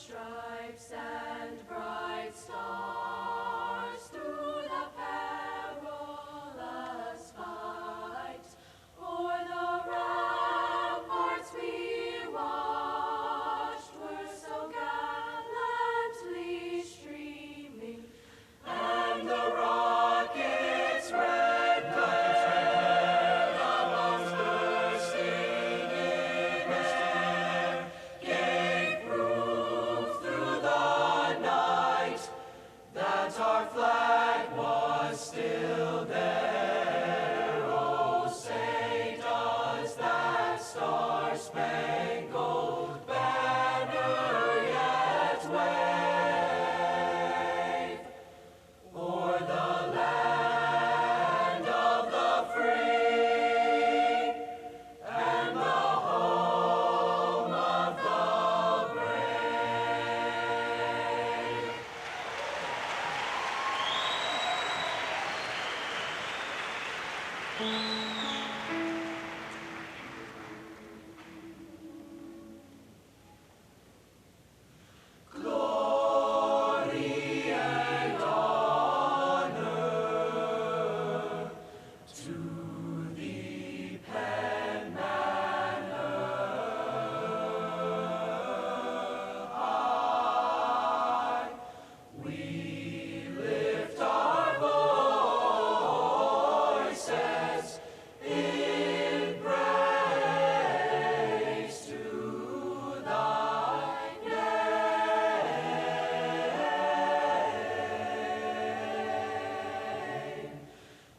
stripes and bright stars through the perilous fight. O'er the ramparts we watched were so gallantly streaming, and the rockets red glare of us bursting in air gave proof through the night that our flag was still there. Oh, say does that star-spangled banner yet wave o'er the land of the free and the home of the brave. Glory and honor to thee, Penn Manor. High we lift our voices in praise to thy name.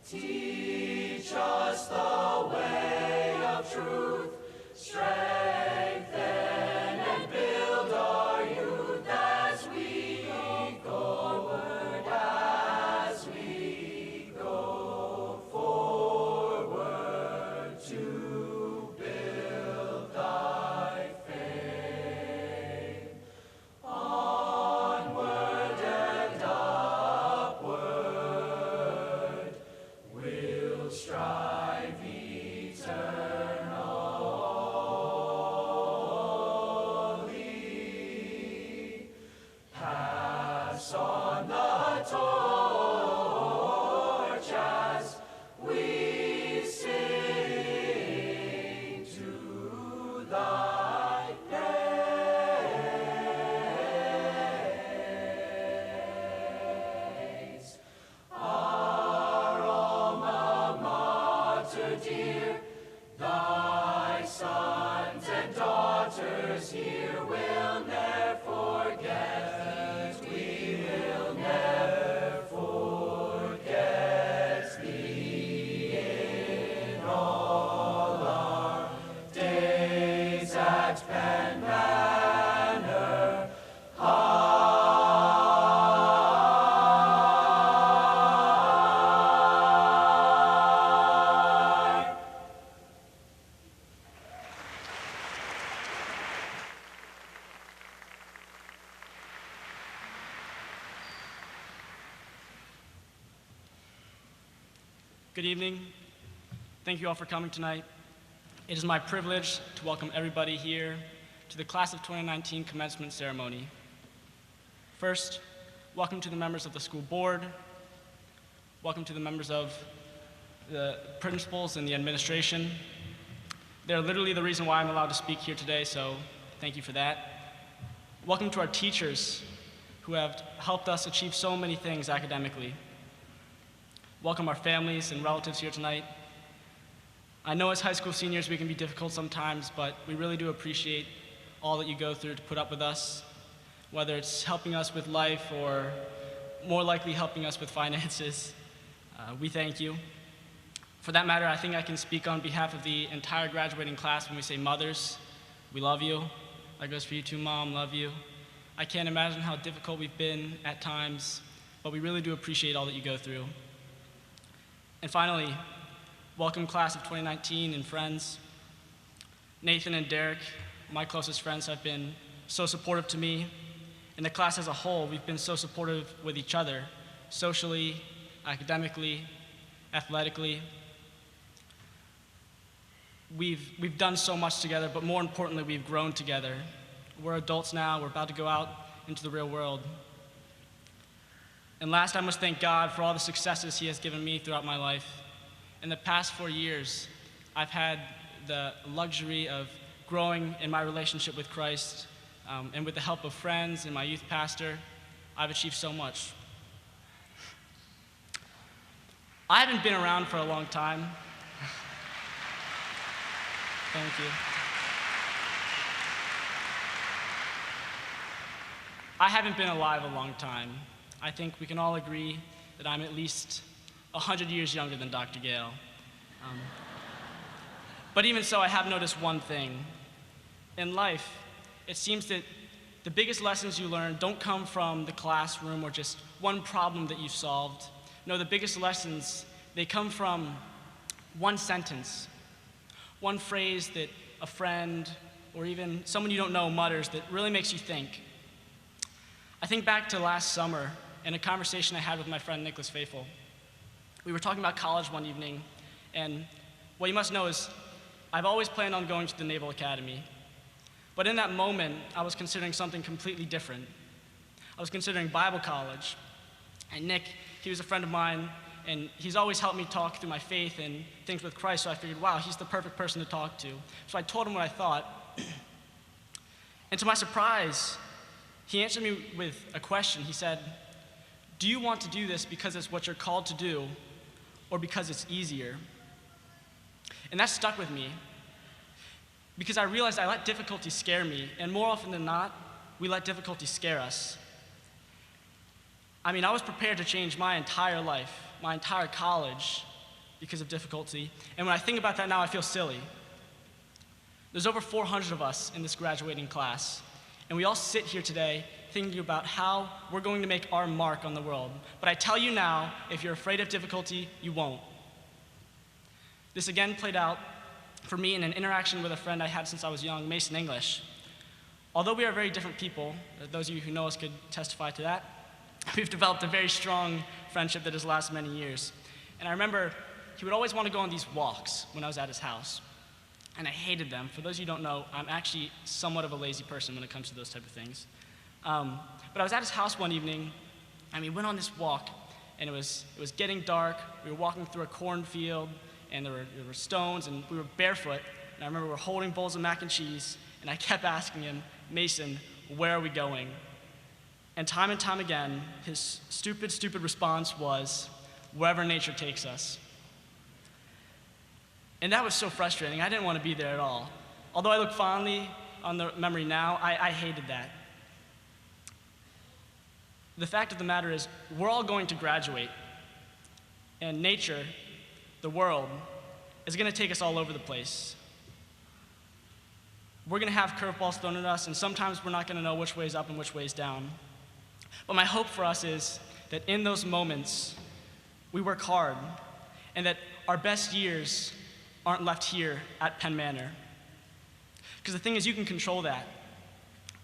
Teach us the way of truth, strengthen and build our youth as we go forward, as we go forward to build thy fame. Onward and upward we'll strive eternally. Pass on the torch as we sing to thy praise. Our alma mater dear, thy sons and daughters here will never forget thee. We will never forget thee in all our days at Penn Manor. High. Good evening. Thank you all for coming tonight. It is my privilege to welcome everybody here to the Class of 2019 commencement ceremony. First, welcome to the members of the school board. Welcome to the members of the principals and the administration. They're literally the reason why I'm allowed to speak here today, so thank you for that. Welcome to our teachers who have helped us achieve so many things academically. Welcome our families and relatives here tonight. I know as high school seniors we can be difficult sometimes, but we really do appreciate all that you go through to put up with us, whether it's helping us with life or more likely helping us with finances. We thank you. For that matter, I think I can speak on behalf of the entire graduating class when we say mothers, we love you. That goes for you too, Mom, love you. I can't imagine how difficult we've been at times, but we really do appreciate all that you go through. And finally, welcome class of 2019 and friends. Nathan and Derek, my closest friends, have been so supportive to me. And the class as a whole, we've been so supportive with each other, socially, academically, athletically. We've done so much together, but more importantly, we've grown together. we're adults now, we're about to go out into the real world. And last, I must thank God for all the successes He has given me throughout my life. In the past 4 years, I've had the luxury of growing in my relationship with Christ, and with the help of friends and my youth pastor, I've achieved so much. I haven't been around for a long time. Thank you. I haven't been alive a long time. I think we can all agree that I'm at least 100 years younger than Dr. Gale. But even so, I have noticed one thing. In life, it seems that the biggest lessons you learn don't come from the classroom or just one problem that you've solved. No, the biggest lessons, they come from one sentence, one phrase that a friend or even someone you don't know mutters that really makes you think. I think back to last summer in a conversation I had with my friend Nicholas Faithful. We were talking about college one evening, and what you must know is I've always planned on going to the Naval Academy. But in that moment, I was considering something completely different. I was considering Bible college. And Nick, he was a friend of mine, and he's always helped me talk through my faith and things with Christ, so I figured, wow, he's the perfect person to talk to. So I told him what I thought. And to my surprise, he answered me with a question. He said, "Do you want to do this because it's what you're called to do, or because it's easier?" And that stuck with me, because I realized I let difficulty scare me, and more often than not, we let difficulty scare us. I mean, I was prepared to change my entire life, my entire college, because of difficulty, and when I think about that now, I feel silly. There's over 400 of us in this graduating class, and we all sit here today thinking about how we're going to make our mark on the world. But I tell you now, if you're afraid of difficulty, you won't. This again played out for me in an interaction with a friend I had since I was young, Mason English. Although we are very different people, those of you who know us could testify to that, we've developed a very strong friendship that has lasted many years. And I remember he would always want to go on these walks when I was at his house. And I hated them. For those of you who don't know, I'm actually somewhat of a lazy person when it comes to those type of things. But I was at his house one evening, and we went on this walk, and it was getting dark. We were walking through a cornfield, and there were stones, and we were barefoot. And I remember we were holding bowls of mac and cheese, and I kept asking him, "Mason, where are we going?" And time again, his stupid response was, "Wherever nature takes us." And that was so frustrating. I didn't want to be there at all. Although I look fondly on the memory now, I hated that. The fact of the matter is, we're all going to graduate, and nature, the world, is going to take us all over the place. We're going to have curveballs thrown at us, and sometimes we're not going to know which way is up and which way is down. But my hope for us is that in those moments, we work hard, and that our best years aren't left here at Penn Manor. Because the thing is, you can control that.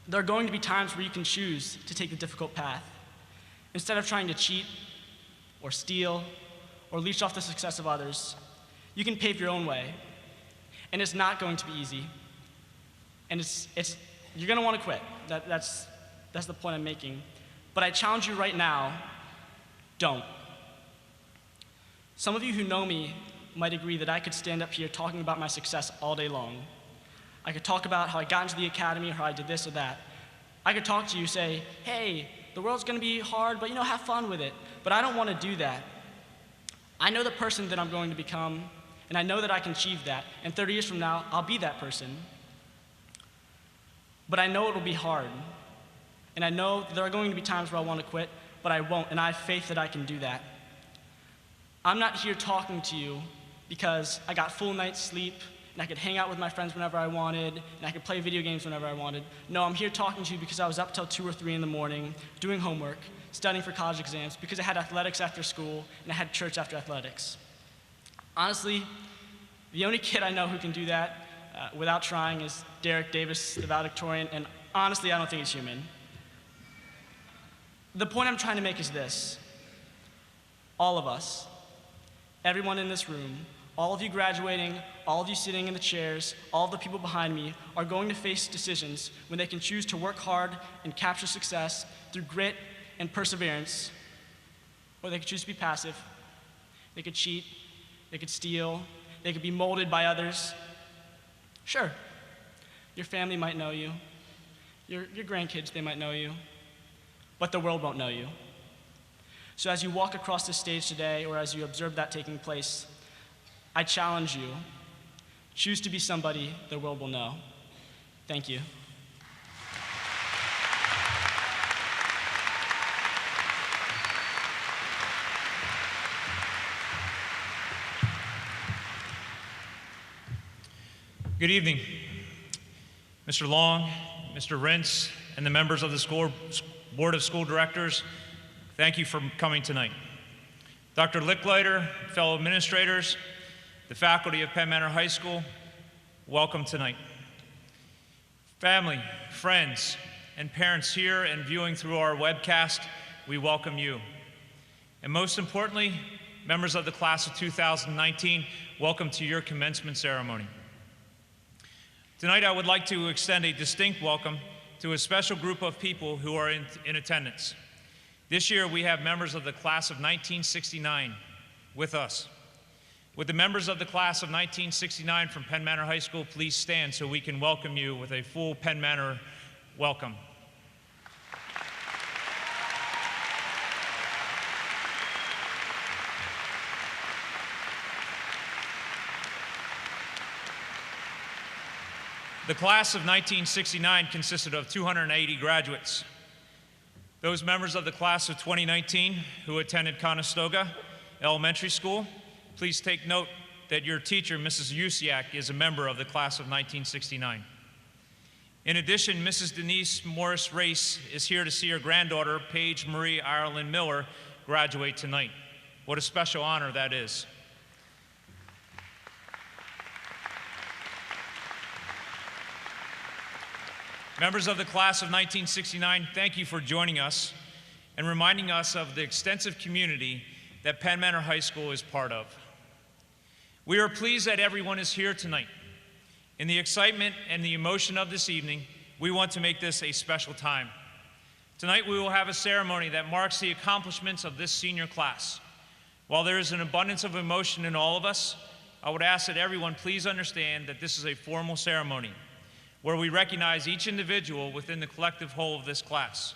There are going to be times where you can choose to take the difficult path. Instead of trying to cheat or steal or leech off the success of others, you can pave your own way. And it's not going to be easy. And you're going to want to quit. That's the point I'm making. But I challenge you right now, don't. Some of you who know me might agree that I could stand up here talking about my success all day long. I could talk about how I got into the academy or how I did this or that. I could talk to you, say, "Hey, the world's going to be hard, but have fun with it." But I don't want to do that. I know the person that I'm going to become, and I know that I can achieve that. And 30 years from now, I'll be that person. But I know it'll be hard. And I know there are going to be times where I want to quit, but I won't, and I have faith that I can do that. I'm not here talking to you because I got full night's sleep, and I could hang out with my friends whenever I wanted, and I could play video games whenever I wanted. No, I'm here talking to you because I was up till 2 or 3 in the morning doing homework, studying for college exams, because I had athletics after school, and I had church after athletics. Honestly, the only kid I know who can do that without trying is Derek Davis, the valedictorian, and honestly, I don't think he's human. The point I'm trying to make is this. All of us, everyone in this room, All of you graduating, all of you sitting in the chairs, all of the people behind me are going to face decisions when they can choose to work hard and capture success through grit and perseverance, or they could choose to be passive. They could cheat, they could steal, they could be molded by others. Sure, your family might know you, your grandkids, they might know you, but the world won't know you. So as you walk across this stage today, or as you observe that taking place, I challenge you, choose to be somebody the world will know. Thank you. Good evening, Mr. Long, Mr. Rentz, and the members of the Board of School Directors. Thank you for coming tonight. Dr. Licklider, fellow administrators, the faculty of Penn Manor High School, welcome tonight. Family, friends, and parents here and viewing through our webcast, we welcome you. And most importantly, members of the class of 2019, welcome to your commencement ceremony. Tonight, I would like to extend a distinct welcome to a special group of people who are in attendance. This year, we have members of the class of 1969 with us. Would the members of the class of 1969 from Penn Manor High School please stand so we can welcome you with a full Penn Manor welcome. The class of 1969 consisted of 280 graduates. Those members of the class of 2019 who attended Conestoga Elementary School, please take note that your teacher, Mrs. Usiak, is a member of the class of 1969. In addition, Mrs. Denise Morris Race is here to see her granddaughter, Paige Marie Ireland Miller, graduate tonight. What a special honor that is. Members of the class of 1969, thank you for joining us and reminding us of the extensive community that Penn Manor High School is part of. We are pleased that everyone is here tonight. In the excitement and the emotion of this evening, we want to make this a special time. Tonight we will have a ceremony that marks the accomplishments of this senior class. While there is an abundance of emotion in all of us, I would ask that everyone please understand that this is a formal ceremony where we recognize each individual within the collective whole of this class.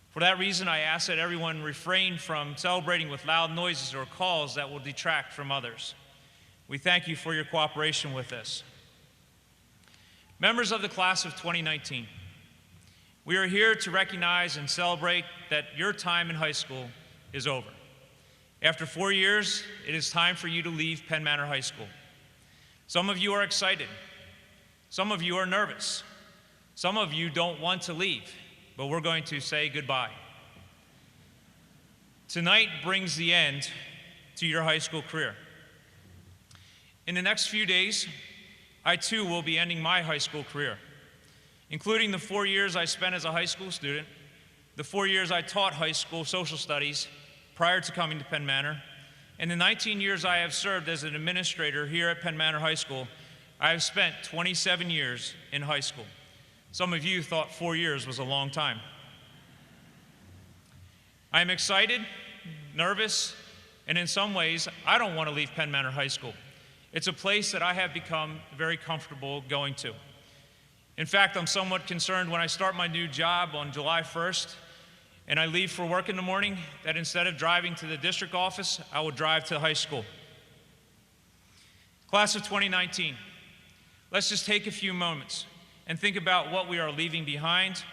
For that reason, I ask that everyone refrain from celebrating with loud noises or calls that will detract from others. We thank you for your cooperation with this. Members of the class of 2019, we are here to recognize and celebrate that your time in high school is over. After 4 years, it is time for you to leave Penn Manor High School. Some of you are excited. Some of you are nervous. Some of you don't want to leave, but we're going to say goodbye. Tonight brings the end to your high school career. In the next few days, I too will be ending my high school career, including the 4 years I spent as a high school student, the 4 years I taught high school social studies prior to coming to Penn Manor, and the 19 years I have served as an administrator here at Penn Manor High School. I have spent 27 years in high school. Some of you thought 4 years was a long time. I am excited, nervous, and in some ways, I don't want to leave Penn Manor High School. It's a place that I have become very comfortable going to. In fact, I'm somewhat concerned when I start my new job on July 1st and I leave for work in the morning that instead of driving to the district office, I will drive to high school. Class of 2019, let's just take a few moments and think about what we are leaving behind,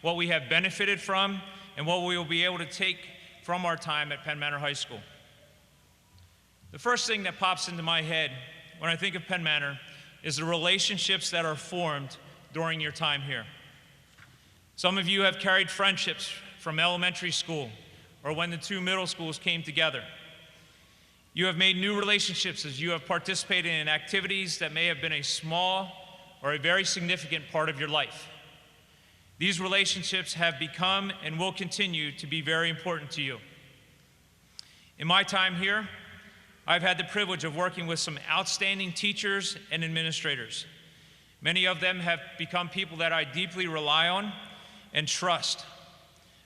what we have benefited from, and what we will be able to take from our time at Penn Manor High School. The first thing that pops into my head when I think of Penn Manor is the relationships that are formed during your time here. Some of you have carried friendships from elementary school or when the two middle schools came together. You have made new relationships as you have participated in activities that may have been a small or a very significant part of your life. These relationships have become and will continue to be very important to you. In my time here, I've had the privilege of working with some outstanding teachers and administrators. Many of them have become people that I deeply rely on and trust.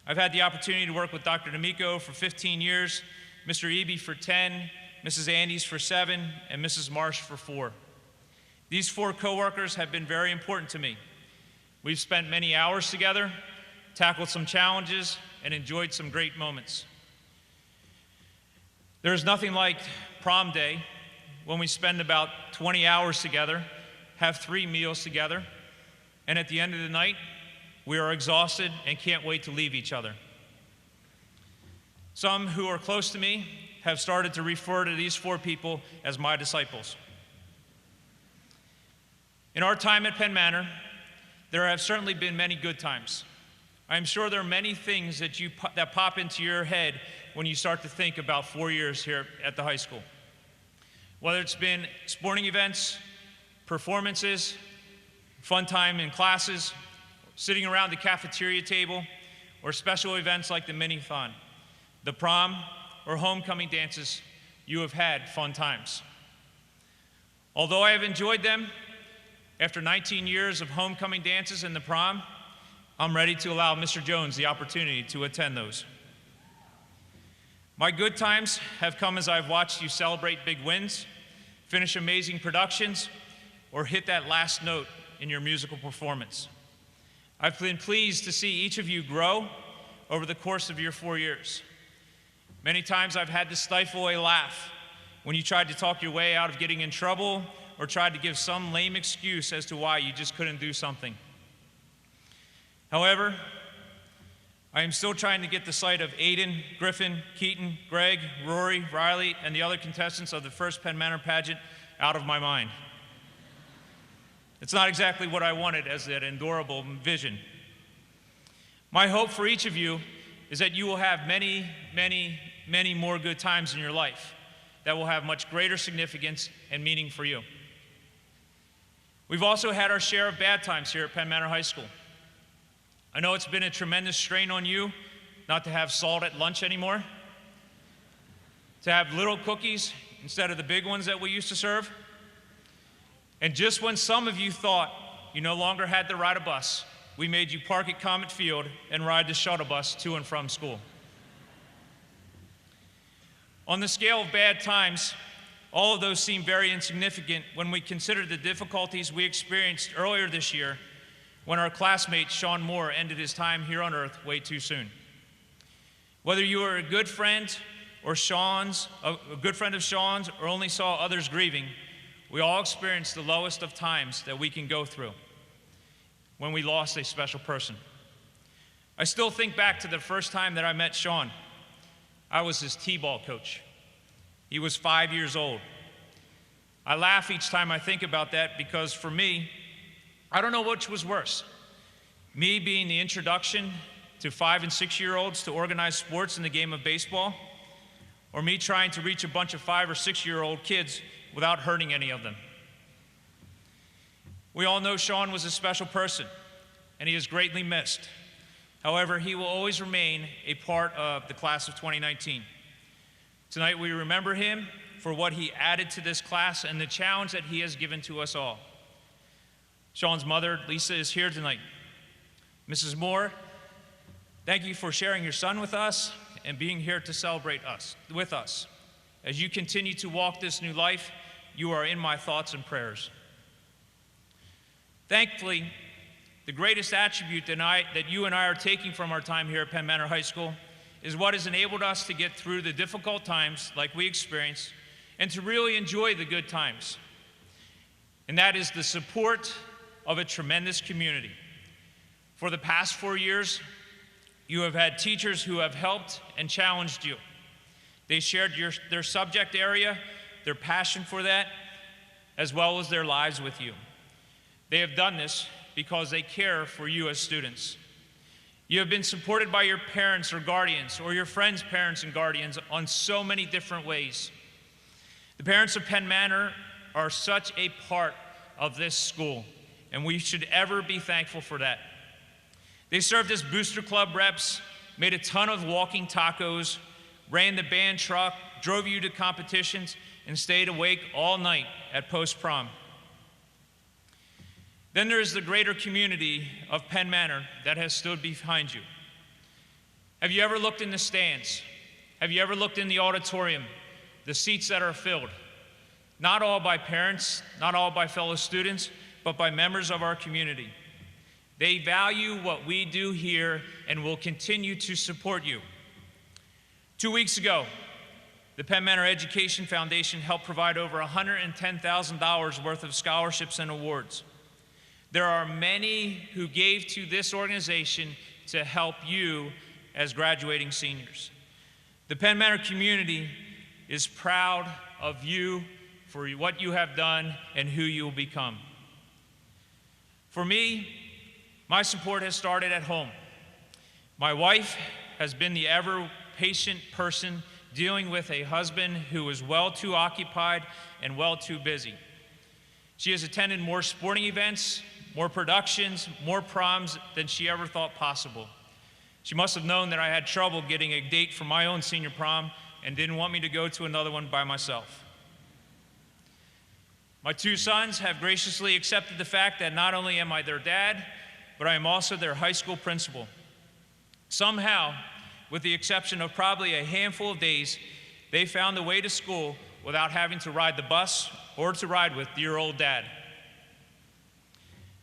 I've had the opportunity to work with Dr. D'Amico for 15 years, Mr. Eby for 10, Mrs. Andes for 7, and Mrs. Marsh for 4. These 4 coworkers have been very important to me. We've spent many hours together, tackled some challenges, and enjoyed some great moments. There's nothing like prom day, when we spend about 20 hours together, have 3 meals together, and at the end of the night, we are exhausted and can't wait to leave each other. Some who are close to me have started to refer to these 4 people as my disciples. In our time at Penn Manor, there have certainly been many good times. I'm sure there are many things that pop into your head when you start to think about 4 years here at the high school. Whether it's been sporting events, performances, fun time in classes, sitting around the cafeteria table, or special events like the mini-thon, the prom, or homecoming dances, you have had fun times. Although I have enjoyed them, after 19 years of homecoming dances and the prom, I'm ready to allow Mr. Jones the opportunity to attend those. My good times have come as I've watched you celebrate big wins, finish amazing productions, or hit that last note in your musical performance. I've been pleased to see each of you grow over the course of your 4 years. Many times I've had to stifle a laugh when you tried to talk your way out of getting in trouble or tried to give some lame excuse as to why you just couldn't do something. However, I am still trying to get the sight of Aiden, Griffin, Keaton, Greg, Rory, Riley, and the other contestants of the first Penn Manor pageant out of my mind. It's not exactly what I wanted as that adorable vision. My hope for each of you is that you will have many, many, many more good times in your life that will have much greater significance and meaning for you. We've also had our share of bad times here at Penn Manor High School. I know it's been a tremendous strain on you not to have salt at lunch anymore, to have little cookies instead of the big ones that we used to serve. And just when some of you thought you no longer had to ride a bus, we made you park at Comet Field and ride the shuttle bus to and from school. On the scale of bad times, all of those seem very insignificant when we consider the difficulties we experienced earlier this year when our classmate Sean Moore ended his time here on earth way too soon. Whether you were a good friend or a good friend of Sean's or only saw others grieving, we all experienced the lowest of times that we can go through when we lost a special person. I still think back to the first time that I met Sean. I was his T-ball coach. He was 5 years old. I laugh each time I think about that because for me, I don't know which was worse. Me being the introduction to 5- and 6-year-olds to organized sports in the game of baseball, or me trying to reach a bunch of 5- or 6-year-old kids without hurting any of them. We all know Sean was a special person, and he is greatly missed. However, he will always remain a part of the class of 2019. Tonight, we remember him for what he added to this class and the challenge that he has given to us all. Sean's mother, Lisa, is here tonight. Mrs. Moore, thank you for sharing your son with us and being here to celebrate with us. As you continue to walk this new life, you are in my thoughts and prayers. Thankfully, the greatest attribute that you and I are taking from our time here at Penn Manor High School is what has enabled us to get through the difficult times like we experienced and to really enjoy the good times. And that is the support of a tremendous community. For the past 4 years, you have had teachers who have helped and challenged you. They shared their subject area, their passion for that, as well as their lives with you. They have done this because they care for you as students. You have been supported by your parents or guardians or your friends' parents and guardians on so many different ways. The parents of Penn Manor are such a part of this school, and we should ever be thankful for that. They served as booster club reps, made a ton of walking tacos, ran the band truck, drove you to competitions, and stayed awake all night at post-prom. Then there is the greater community of Penn Manor that has stood behind you. Have you ever looked in the stands? Have you ever looked in the auditorium, the seats that are filled? Not all by parents, not all by fellow students, but by members of our community. They value what we do here and will continue to support you. 2 weeks ago, the Penn Manor Education Foundation helped provide over $110,000 worth of scholarships and awards. There are many who gave to this organization to help you as graduating seniors. The Penn Manor community is proud of you for what you have done and who you will become. For me, my support has started at home. My wife has been the ever-patient person dealing with a husband who is well too occupied and well too busy. She has attended more sporting events, more productions, more proms than she ever thought possible. She must have known that I had trouble getting a date for my own senior prom and didn't want me to go to another one by myself. My two sons have graciously accepted the fact that not only am I their dad, but I am also their high school principal. Somehow, with the exception of probably a handful of days, they found the way to school without having to ride the bus or to ride with dear old dad.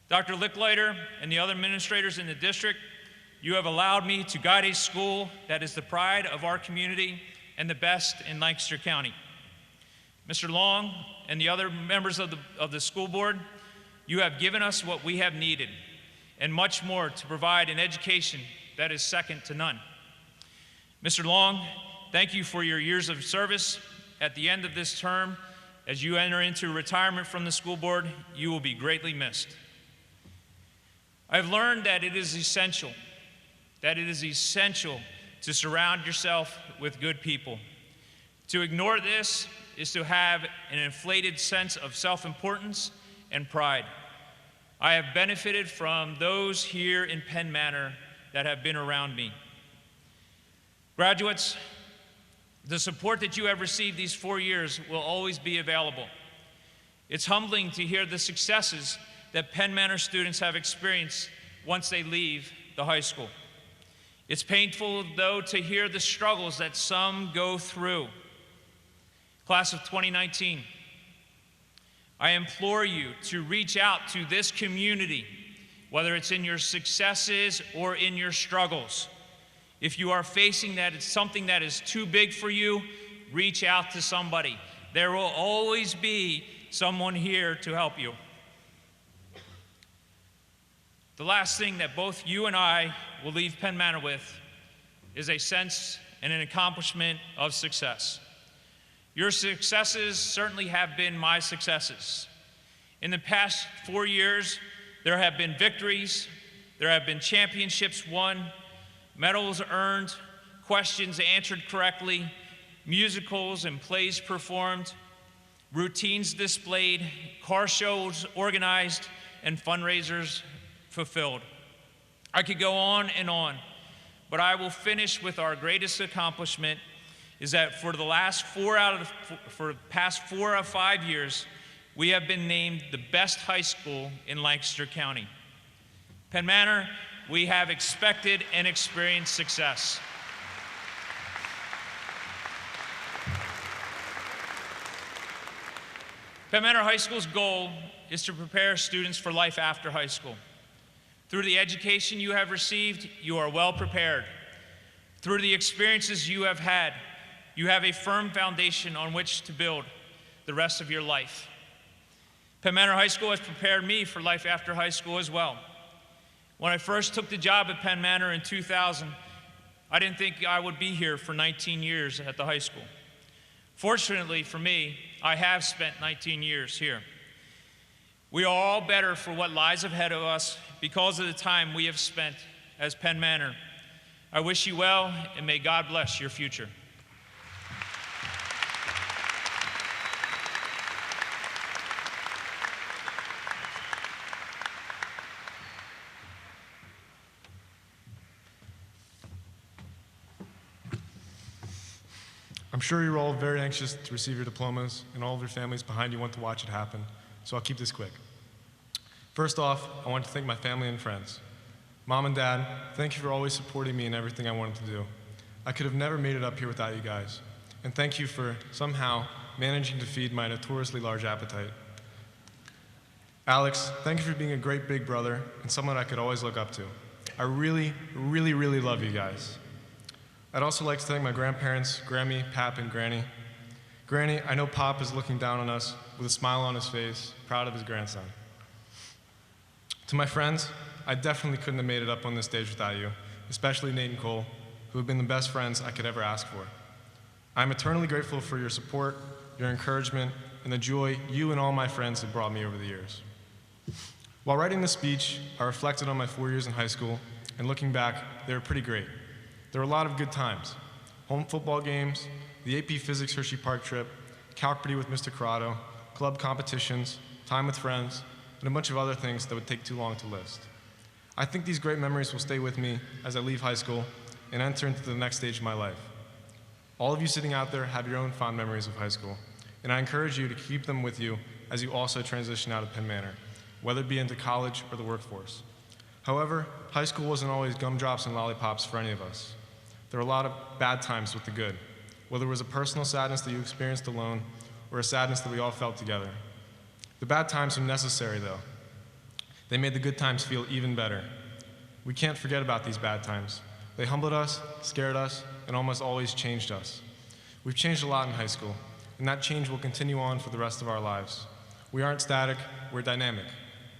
Dr. Licklider and the other administrators in the district, you have allowed me to guide a school that is the pride of our community and the best in Lancaster County. Mr. Long and the other members of the school board, you have given us what we have needed and much more to provide an education that is second to none. Mr. Long, thank you for your years of service. At the end of this term, as you enter into retirement from the school board, you will be greatly missed. I've learned that it is essential to surround yourself with good people. To ignore this is to have an inflated sense of self-importance and pride. I have benefited from those here in Penn Manor that have been around me. Graduates, the support that you have received these 4 years will always be available. It's humbling to hear the successes that Penn Manor students have experienced once they leave the high school. It's painful, though, to hear the struggles that some go through. Class of 2019, I implore you to reach out to this community, whether it's in your successes or in your struggles. If you are facing that it's something that is too big for you, reach out to somebody. There will always be someone here to help you. The last thing that both you and I will leave Penn Manor with is a sense and an accomplishment of success. Your successes certainly have been my successes. In the past 4 years, there have been victories, there have been championships won, medals earned, questions answered correctly, musicals and plays performed, routines displayed, car shows organized, and fundraisers fulfilled. I could go on, but I will finish with our greatest accomplishment is that for the past 4 of 5 years, we have been named the best high school in Lancaster County. Penn Manor, we have expected and experienced success. Penn Manor High School's goal is to prepare students for life after high school. Through the education you have received, you are well prepared. Through the experiences you have had, you have a firm foundation on which to build the rest of your life. Penn Manor High School has prepared me for life after high school as well. When I first took the job at Penn Manor in 2000, I didn't think I would be here for 19 years at the high school. Fortunately for me, I have spent 19 years here. We are all better for what lies ahead of us because of the time we have spent as Penn Manor. I wish you well, and may God bless your future. I'm sure you're all very anxious to receive your diplomas, and all of your families behind you want to watch it happen, so I'll keep this quick. First off, I want to thank my family and friends. Mom and Dad, thank you for always supporting me in everything I wanted to do. I could have never made it up here without you guys, and thank you for somehow managing to feed my notoriously large appetite. Alex, thank you for being a great big brother and someone I could always look up to. I really, really, really love you guys. I'd also like to thank my grandparents, Grammy, Pap, and Granny. Granny, I know Pop is looking down on us with a smile on his face, proud of his grandson. To my friends, I definitely couldn't have made it up on this stage without you, especially Nate and Cole, who have been the best friends I could ever ask for. I'm eternally grateful for your support, your encouragement, and the joy you and all my friends have brought me over the years. While writing this speech, I reflected on my 4 years in high school, and looking back, they were pretty great. There were a lot of good times. Home football games, the AP Physics Hershey Park trip, Calcpedy with Mr. Corrado, club competitions, time with friends, and a bunch of other things that would take too long to list. I think these great memories will stay with me as I leave high school and enter into the next stage of my life. All of you sitting out there have your own fond memories of high school, and I encourage you to keep them with you as you also transition out of Penn Manor, whether it be into college or the workforce. However, high school wasn't always gumdrops and lollipops for any of us. There were a lot of bad times with the good, whether it was a personal sadness that you experienced alone or a sadness that we all felt together. The bad times were necessary, though. They made the good times feel even better. We can't forget about these bad times. They humbled us, scared us, and almost always changed us. We've changed a lot in high school, and that change will continue on for the rest of our lives. We aren't static, we're dynamic,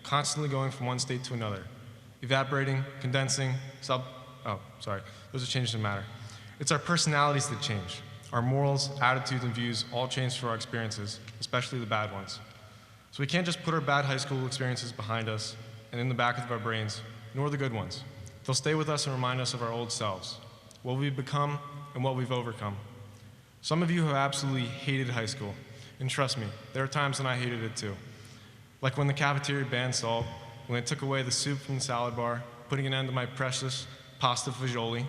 constantly going from one state to another, evaporating, condensing, those are changes that matter. It's our personalities that change. Our morals, attitudes, and views all change through our experiences, especially the bad ones. So we can't just put our bad high school experiences behind us and in the back of our brains, nor the good ones. They'll stay with us and remind us of our old selves, what we've become and what we've overcome. Some of you have absolutely hated high school, and trust me, there are times when I hated it too. Like when the cafeteria banned salt, when they took away the soup from the salad bar, putting an end to my precious pasta fagioli,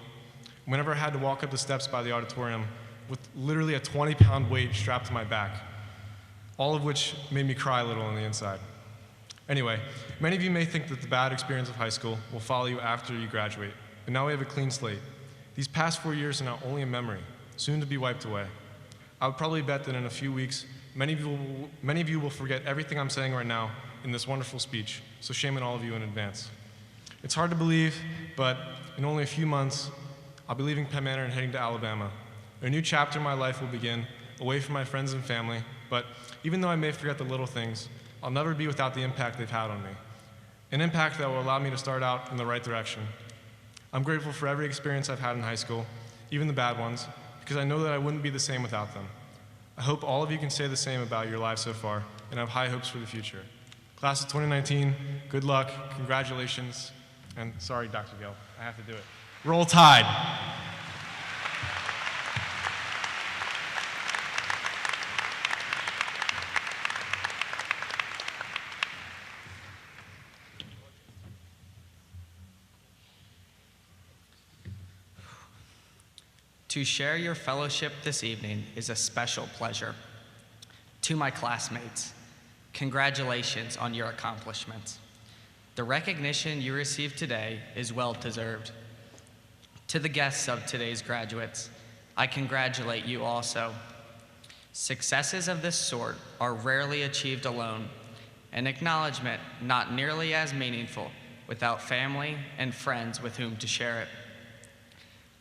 whenever I had to walk up the steps by the auditorium with literally a 20-pound weight strapped to my back, all of which made me cry a little on the inside. Anyway, many of you may think that the bad experience of high school will follow you after you graduate, but now we have a clean slate. These past 4 years are now only a memory, soon to be wiped away. I would probably bet that in a few weeks, many of you will forget everything I'm saying right now in this wonderful speech, so shame on all of you in advance. It's hard to believe, but in only a few months, I'll be leaving Penn Manor and heading to Alabama. A new chapter in my life will begin, away from my friends and family, but even though I may forget the little things, I'll never be without the impact they've had on me. An impact that will allow me to start out in the right direction. I'm grateful for every experience I've had in high school, even the bad ones, because I know that I wouldn't be the same without them. I hope all of you can say the same about your lives so far, and have high hopes for the future. Class of 2019, good luck, congratulations, and sorry, Dr. Gill, I have to do it. Roll Tide. To share your fellowship this evening is a special pleasure. To my classmates, congratulations on your accomplishments. The recognition you receive today is well-deserved. To the guests of today's graduates, I congratulate you also. Successes of this sort are rarely achieved alone, an acknowledgement not nearly as meaningful without family and friends with whom to share it.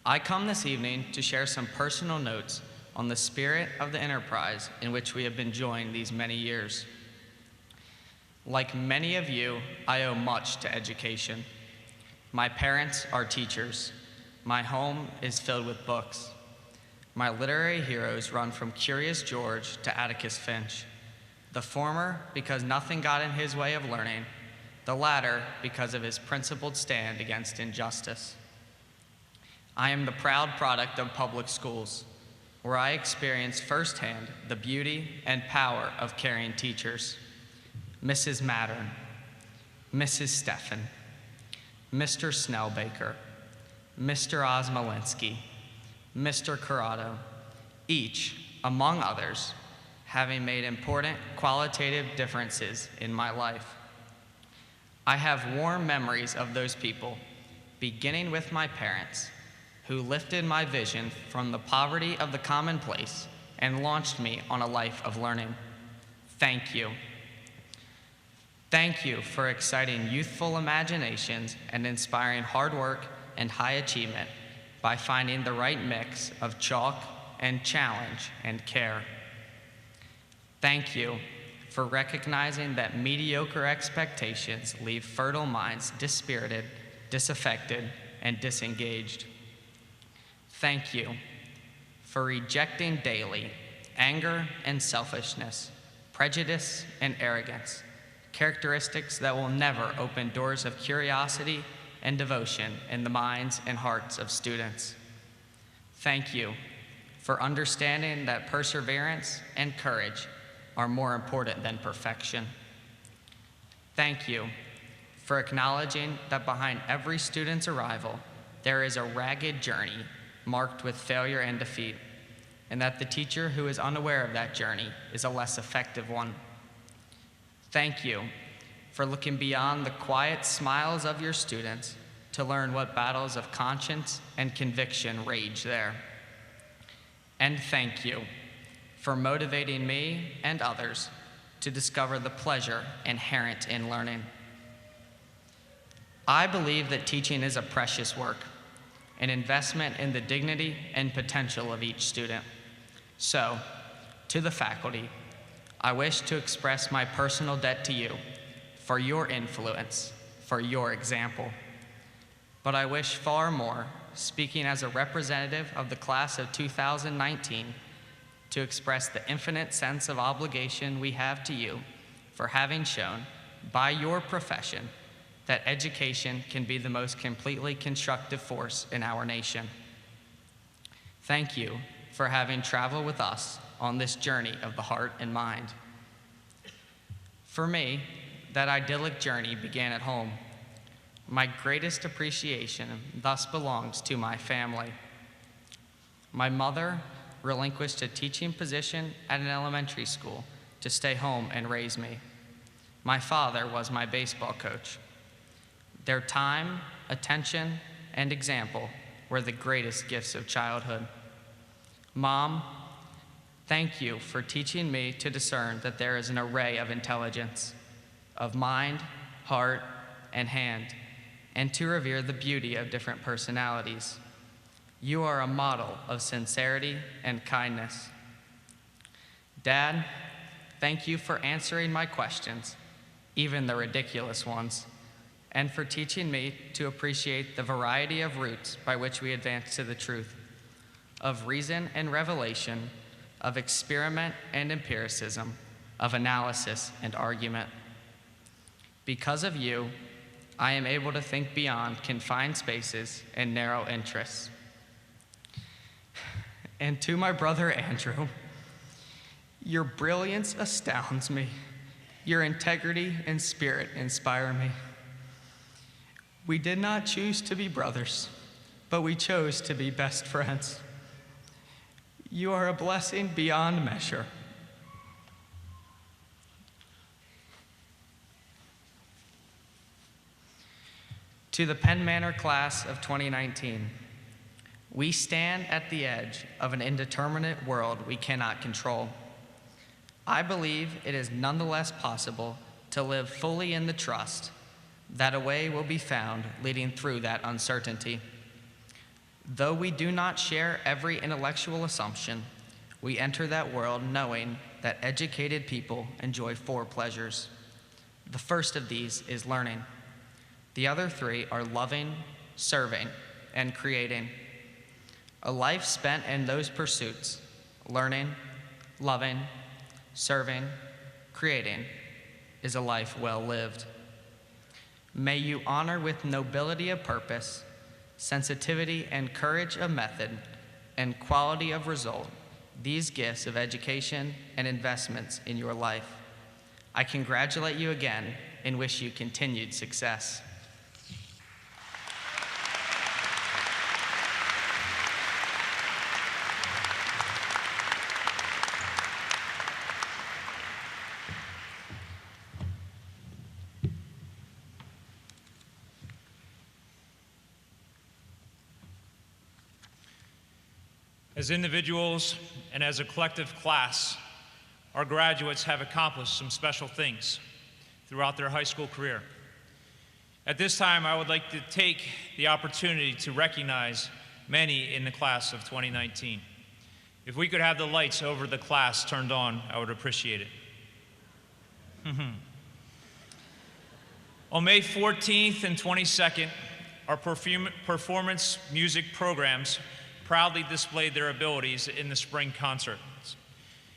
I come this evening to share some personal notes on the spirit of the enterprise in which we have been joined these many years. Like many of you, I owe much to education. My parents are teachers. My home is filled with books. My literary heroes run from Curious George to Atticus Finch. The former because nothing got in his way of learning, the latter because of his principled stand against injustice. I am the proud product of public schools, where I experienced firsthand the beauty and power of caring teachers. Mrs. Mattern, Mrs. Steffen, Mr. Snellbaker, Mr. Osmolinsky, Mr. Corrado, each, among others, having made important qualitative differences in my life. I have warm memories of those people, beginning with my parents, who lifted my vision from the poverty of the commonplace and launched me on a life of learning. Thank you. Thank you for exciting youthful imaginations and inspiring hard work and high achievement by finding the right mix of chalk and challenge and care. Thank you for recognizing that mediocre expectations leave fertile minds dispirited, disaffected, and disengaged. Thank you for rejecting daily anger and selfishness, prejudice and arrogance, characteristics that will never open doors of curiosity and devotion in the minds and hearts of students. Thank you for understanding that perseverance and courage are more important than perfection. Thank you for acknowledging that behind every student's arrival, there is a ragged journey marked with failure and defeat, and that the teacher who is unaware of that journey is a less effective one. Thank you for looking beyond the quiet smiles of your students to learn what battles of conscience and conviction rage there. And thank you for motivating me and others to discover the pleasure inherent in learning. I believe that teaching is a precious work, an investment in the dignity and potential of each student. So, to the faculty, I wish to express my personal debt to you for your influence, for your example. But I wish far more, speaking as a representative of the class of 2019, to express the infinite sense of obligation we have to you for having shown, by your profession, that education can be the most completely constructive force in our nation. Thank you for having traveled with us on this journey of the heart and mind. For me, that idyllic journey began at home. My greatest appreciation thus belongs to my family. My mother relinquished a teaching position at an elementary school to stay home and raise me. My father was my baseball coach. Their time, attention, and example were the greatest gifts of childhood. Mom, thank you for teaching me to discern that there is an array of intelligence, of mind, heart, and hand, and to revere the beauty of different personalities. You are a model of sincerity and kindness. Dad, thank you for answering my questions, even the ridiculous ones, and for teaching me to appreciate the variety of routes by which we advance to the truth, of reason and revelation, of experiment and empiricism, of analysis and argument. Because of you, I am able to think beyond confined spaces and narrow interests. And to my brother Andrew, your brilliance astounds me. Your integrity and spirit inspire me. We did not choose to be brothers, but we chose to be best friends. You are a blessing beyond measure. To the Penn Manor class of 2019, we stand at the edge of an indeterminate world we cannot control. I believe it is nonetheless possible to live fully in the trust that a way will be found leading through that uncertainty. Though we do not share every intellectual assumption, we enter that world knowing that educated people enjoy 4 pleasures. The first of these is learning. The other 3 are loving, serving, and creating. A life spent in those pursuits, learning, loving, serving, creating, is a life well lived. May you honor with nobility of purpose, sensitivity and courage of method, and quality of result these gifts of education and investments in your life. I congratulate you again and wish you continued success. As individuals and as a collective class, our graduates have accomplished some special things throughout their high school career. At this time, I would like to take the opportunity to recognize many in the class of 2019. If we could have the lights over the class turned on, I would appreciate it. On May 14th and 22nd, our performance music programs proudly displayed their abilities in the spring concerts.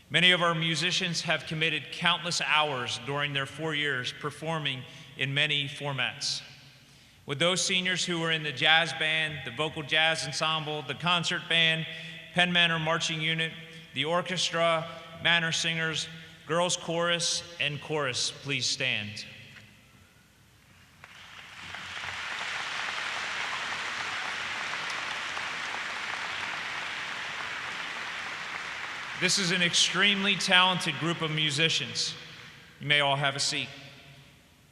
Many of our musicians have committed countless hours during their 4 years performing in many formats. With those seniors who were in the jazz band, the vocal jazz ensemble, the concert band, Penn Manor marching unit, the orchestra, manor singers, girls chorus, and chorus, please stand. This is an extremely talented group of musicians. You may all have a seat.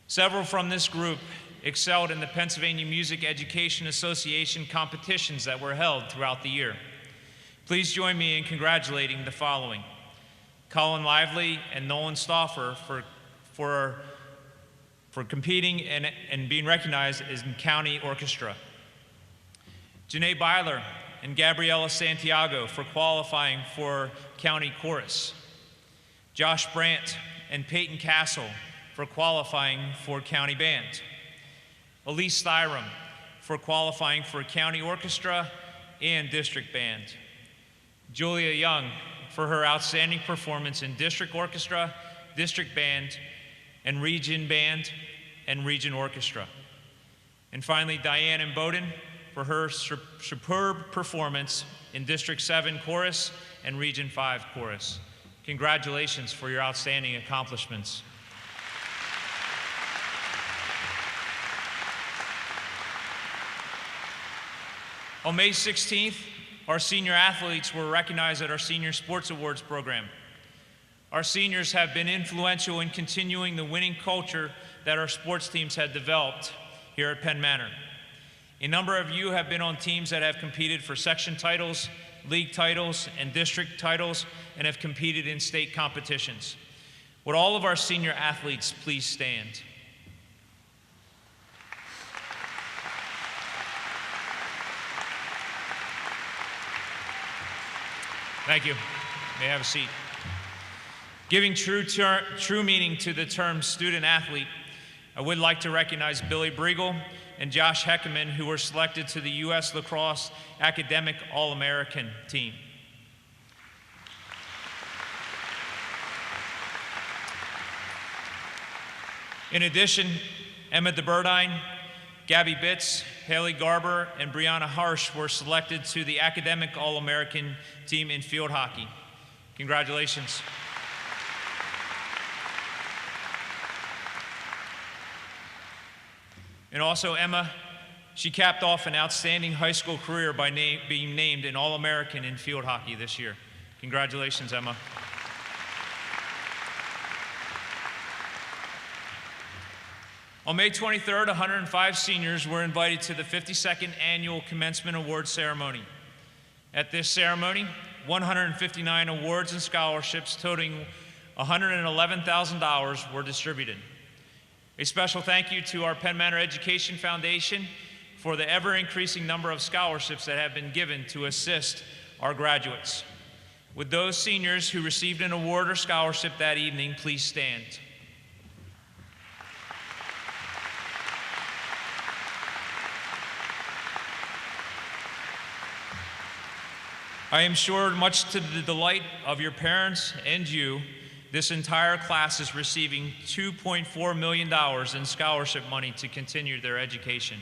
Several from this group excelled in the Pennsylvania Music Education Association competitions that were held throughout the year. Please join me in congratulating the following: Colin Lively and Nolan Stauffer for competing and being recognized as in county orchestra. Janae Byler and Gabriela Santiago for qualifying for county chorus. Josh Brandt and Peyton Castle for qualifying for county band. Elise Thyram for qualifying for county orchestra and district band. Julia Young for her outstanding performance in district orchestra, district band, and region orchestra. And finally, Diane and Bowden for her superb performance in District 7 Chorus and Region 5 Chorus. Congratulations for your outstanding accomplishments. On May 16th, our senior athletes were recognized at our Senior Sports Awards program. Our seniors have been influential in continuing the winning culture that our sports teams had developed here at Penn Manor. A number of you have been on teams that have competed for section titles, league titles, and district titles, and have competed in state competitions. Would all of our senior athletes please stand? Thank you. You may have a seat. Giving true meaning to the term student athlete, I would like to recognize Billy Briegel and Josh Heckerman, who were selected to the U.S. Lacrosse Academic All-American team. In addition, Emma DeBurdine, Gabby Bitts, Haley Garber, and Brianna Harsh were selected to the Academic All-American team in field hockey. Congratulations. And also Emma, she capped off an outstanding high school career by being named an All-American in field hockey this year. Congratulations, Emma. On May 23rd, 105 seniors were invited to the 52nd Annual Commencement Awards Ceremony. At this ceremony, 159 awards and scholarships totaling $111,000 were distributed. A special thank you to our Penn Manor Education Foundation for the ever-increasing number of scholarships that have been given to assist our graduates. Would those seniors who received an award or scholarship that evening please stand? I am sure, much to the delight of your parents and you, this entire class is receiving $2.4 million in scholarship money to continue their education.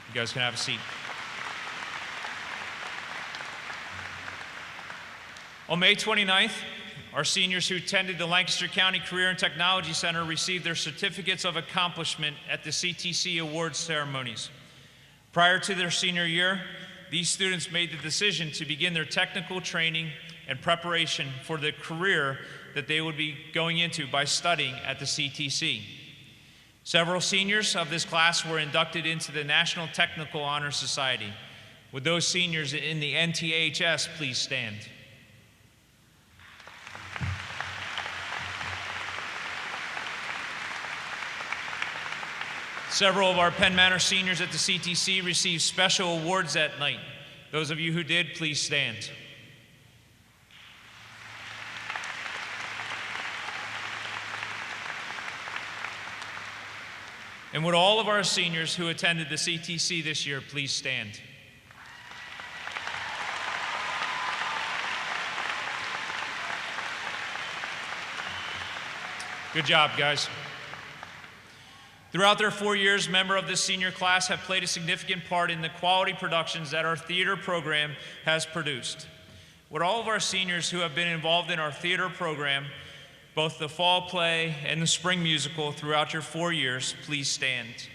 You guys can have a seat. On May 29th, our seniors who attended the Lancaster County Career and Technology Center received their certificates of accomplishment at the CTC Awards ceremonies. Prior to their senior year, these students made the decision to begin their technical training and preparation for the career that they would be going into by studying at the CTC. Several seniors of this class were inducted into the National Technical Honor Society. Would those seniors in the NTHS please stand? Several of our Penn Manor seniors at the CTC received special awards that night. Those of you who did, please stand. And would all of our seniors who attended the CTC this year please stand? Good job, guys. Throughout their 4 years, members of this senior class have played a significant part in the quality productions that our theater program has produced. Would all of our seniors who have been involved in our theater program, both the fall play and the spring musical throughout your 4 years, please stand.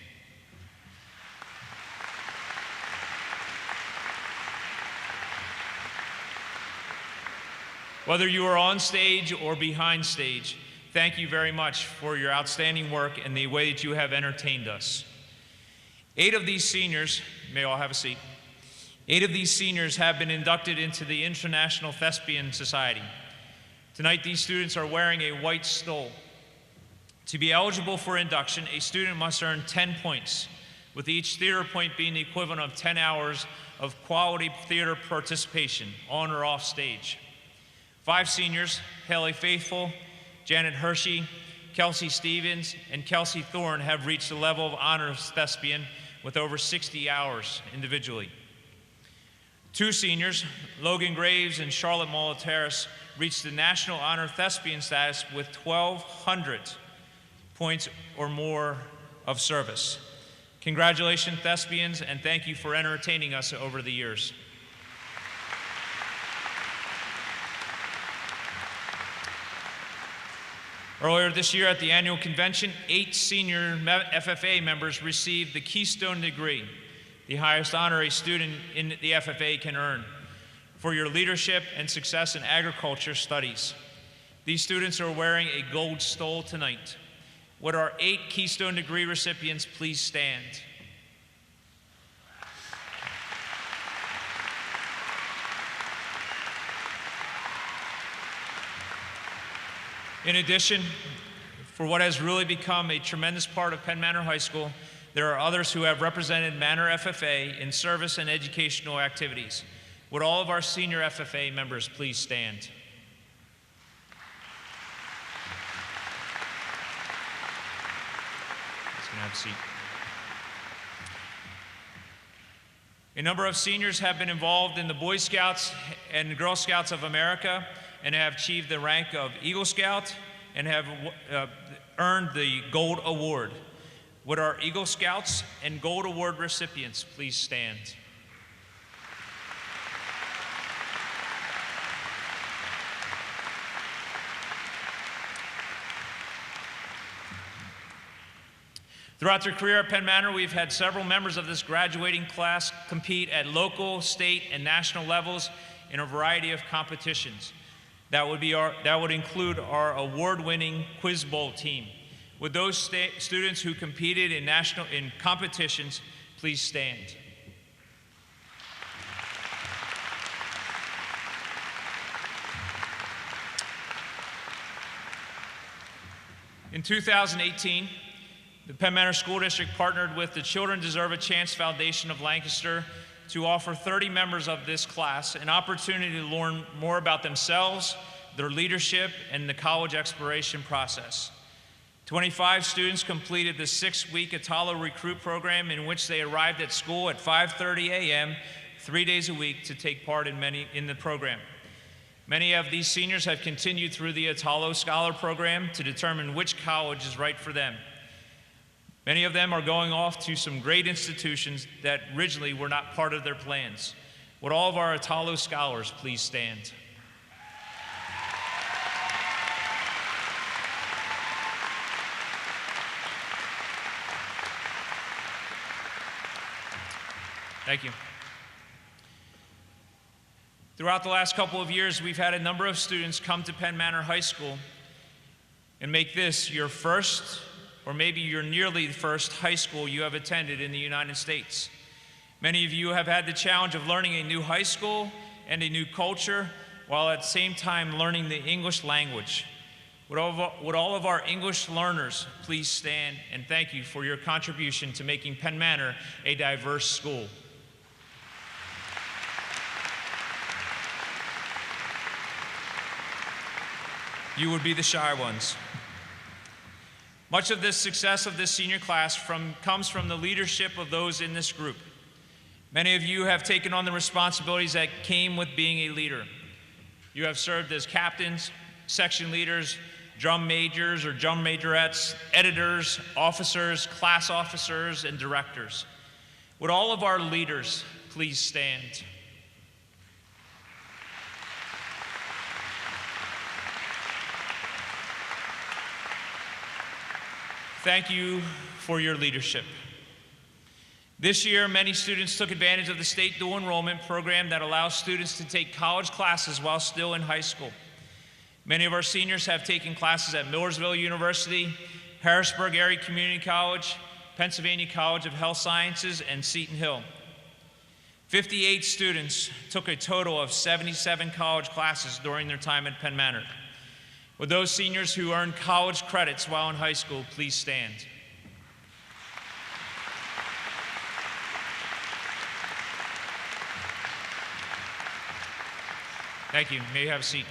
Whether you are on stage or behind stage, thank you very much for your outstanding work and the way that you have entertained us. 8 of these seniors, may all have a seat, 8 of these seniors have been inducted into the International Thespian Society. Tonight, these students are wearing a white stole. To be eligible for induction, a student must earn 10 points, with each theater point being the equivalent of 10 hours of quality theater participation, on or off stage. 5 seniors, Haley Faithful, Janet Hershey, Kelsey Stevens, and Kelsey Thorne have reached the level of honors thespian with over 60 hours individually. 2 seniors, Logan Graves and Charlotte Molitaris, reached the National Honor Thespian status with 1,200 points or more of service. Congratulations, thespians, and thank you for entertaining us over the years. Earlier this year at the annual convention, 8 senior FFA members received the Keystone degree, the highest honor a student in the FFA can earn, for your leadership and success in agriculture studies. These students are wearing a gold stole tonight. Would our 8 Keystone degree recipients please stand? In addition, for what has really become a tremendous part of Penn Manor High School, there are others who have represented Manor FFA in service and educational activities. Would all of our senior FFA members please stand? Just gonna have a seat. A number of seniors have been involved in the Boy Scouts and Girl Scouts of America and have achieved the rank of Eagle Scout and have earned the Gold Award. Would our Eagle Scouts and Gold Award recipients please stand? Throughout their career at Penn Manor, we've had several members of this graduating class compete at local, state, and national levels in a variety of competitions. That would include our award-winning Quiz Bowl team. Would those students who competed in competitions please stand? In 2018, the Penn Manor School District partnered with the Children Deserve a Chance Foundation of Lancaster to offer 30 members of this class an opportunity to learn more about themselves, their leadership, and the college exploration process. 25 students completed the 6-week Atalo Recruit program, in which they arrived at school at 5:30 a.m. 3 days a week to take part in the program. Many of these seniors have continued through the Atalo Scholar program to determine which college is right for them. Many of them are going off to some great institutions that originally were not part of their plans. Would all of our Atalo scholars please stand? Thank you. Throughout the last couple of years, we've had a number of students come to Penn Manor High School and make this your first, or maybe your nearly first high school you have attended in the United States. Many of you have had the challenge of learning a new high school and a new culture, while at the same time learning the English language. Would all of our English learners please stand and thank you for your contribution to making Penn Manor a diverse school. You would be the shy ones. Much of the success of this senior class comes from the leadership of those in this group. Many of you have taken on the responsibilities that came with being a leader. You have served as captains, section leaders, drum majors or drum majorettes, editors, officers, class officers, and directors. Would all of our leaders please stand? Thank you for your leadership. This year, many students took advantage of the state dual enrollment program that allows students to take college classes while still in high school. Many of our seniors have taken classes at Millersville University, Harrisburg Area Community College, Pennsylvania College of Health Sciences, and Seton Hill. 58 students took a total of 77 college classes during their time at Penn Manor. Would those seniors who earned college credits while in high school please stand? Thank you. May you have a seat.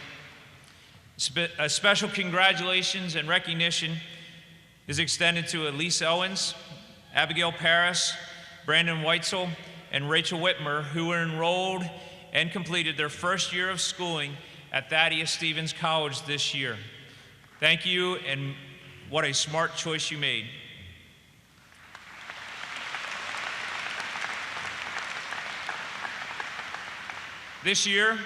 A special congratulations and recognition is extended to Elise Owens, Abigail Paris, Brandon Weitzel, and Rachel Whitmer, who were enrolled and completed their first year of schooling at Thaddeus Stevens College this year. Thank you, and what a smart choice you made. This year,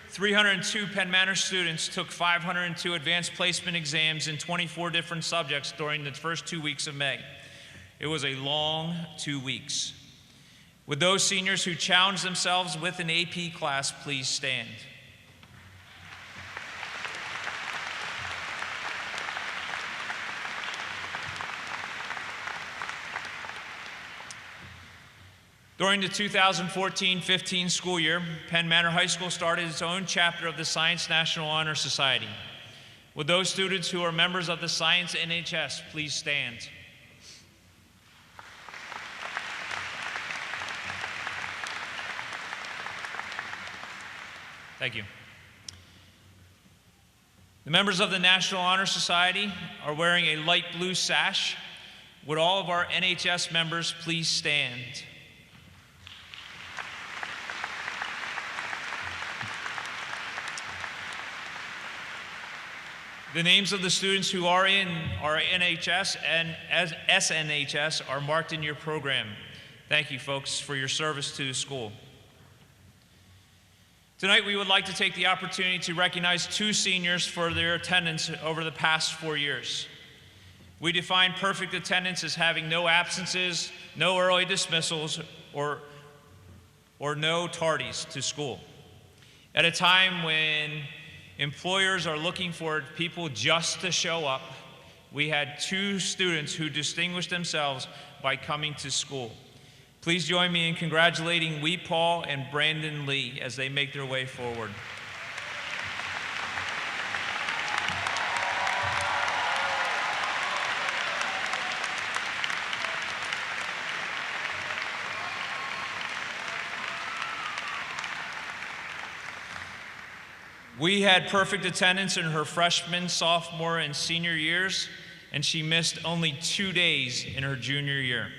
302 Penn Manor students took 502 advanced placement exams in 24 different subjects during the first 2 weeks of May. It was a long 2 weeks. Would those seniors who challenged themselves with an AP class please stand? During the 2014-15 school year, Penn Manor High School started its own chapter of the Science National Honor Society. Would those students who are members of the Science NHS please stand? Thank you. The members of the National Honor Society are wearing a light blue sash. Would all of our NHS members please stand? The names of the students who are in our NHS and SNHS are marked in your program. Thank you, folks, for your service to the school. Tonight, we would like to take the opportunity to recognize 2 seniors for their attendance over the past 4 years. We define perfect attendance as having no absences, no early dismissals, or no tardies to school. At a time when employers are looking for people just to show up, we had 2 students who distinguished themselves by coming to school. Please join me in congratulating Wee Paul and Brandon Lee as they make their way forward. We had perfect attendance in her freshman, sophomore, and senior years, and she missed only 2 days in her junior year.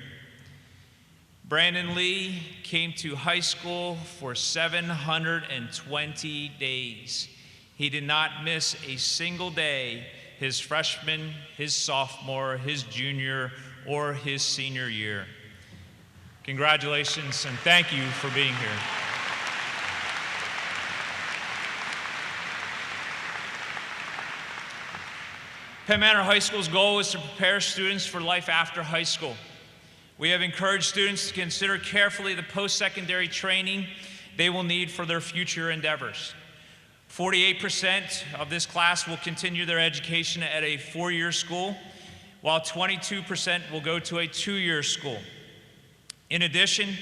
Brandon Lee came to high school for 720 days. He did not miss a single day his freshman, his sophomore, his junior, or his senior year. Congratulations, and thank you for being here. Penn Manor High School's goal is to prepare students for life after high school. We have encouraged students to consider carefully the post-secondary training they will need for their future endeavors. 48% of this class will continue their education at a 4-year school, while 22% will go to a 2-year school. In addition,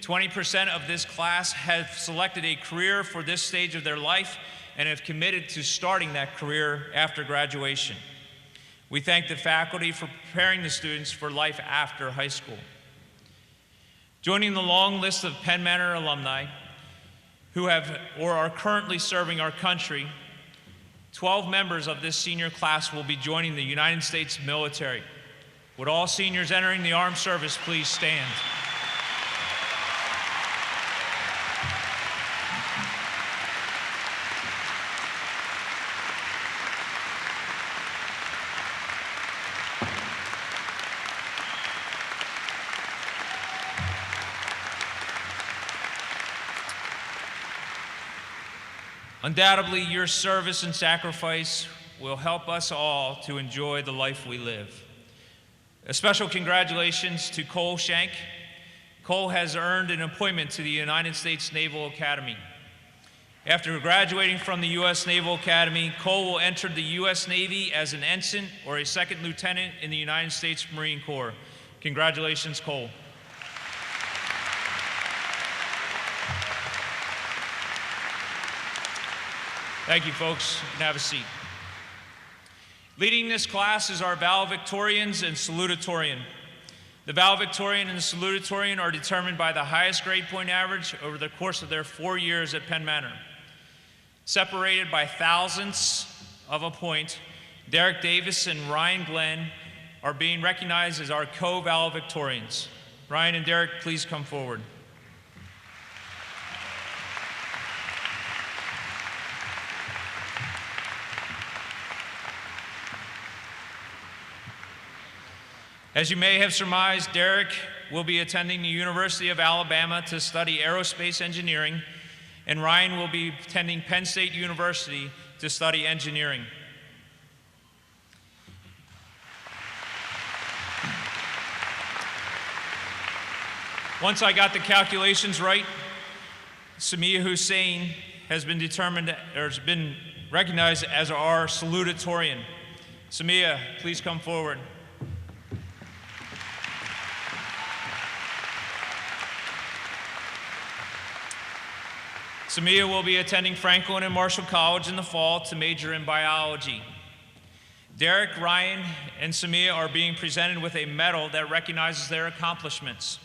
20% of this class have selected a career for this stage of their life and have committed to starting that career after graduation. We thank the faculty for preparing the students for life after high school. Joining the long list of Penn Manor alumni who have or are currently serving our country, 12 members of this senior class will be joining the United States military. Would all seniors entering the armed service please stand? Undoubtedly, your service and sacrifice will help us all to enjoy the life we live. A special congratulations to Cole Shank. Cole has earned an appointment to the United States Naval Academy. After graduating from the U.S. Naval Academy, Cole will enter the U.S. Navy as an ensign or a second lieutenant in the United States Marine Corps. Congratulations, Cole. Thank you, folks. You can have a seat. Leading this class is our valedictorians and salutatorian. The valedictorian and the salutatorian are determined by the highest grade point average over the course of their 4 years at Penn Manor. Separated by thousandths of a point, Derek Davis and Ryan Glenn are being recognized as our co-valedictorians. Ryan and Derek, please come forward. As you may have surmised, Derek will be attending the University of Alabama to study aerospace engineering, and Ryan will be attending Penn State University to study engineering. Once I got the calculations right, Samia Hussein has been determined, or has been recognized as our salutatorian. Samia, please come forward. Samia will be attending Franklin and Marshall College in the fall to major in biology. Derek, Ryan, and Samia are being presented with a medal that recognizes their accomplishments.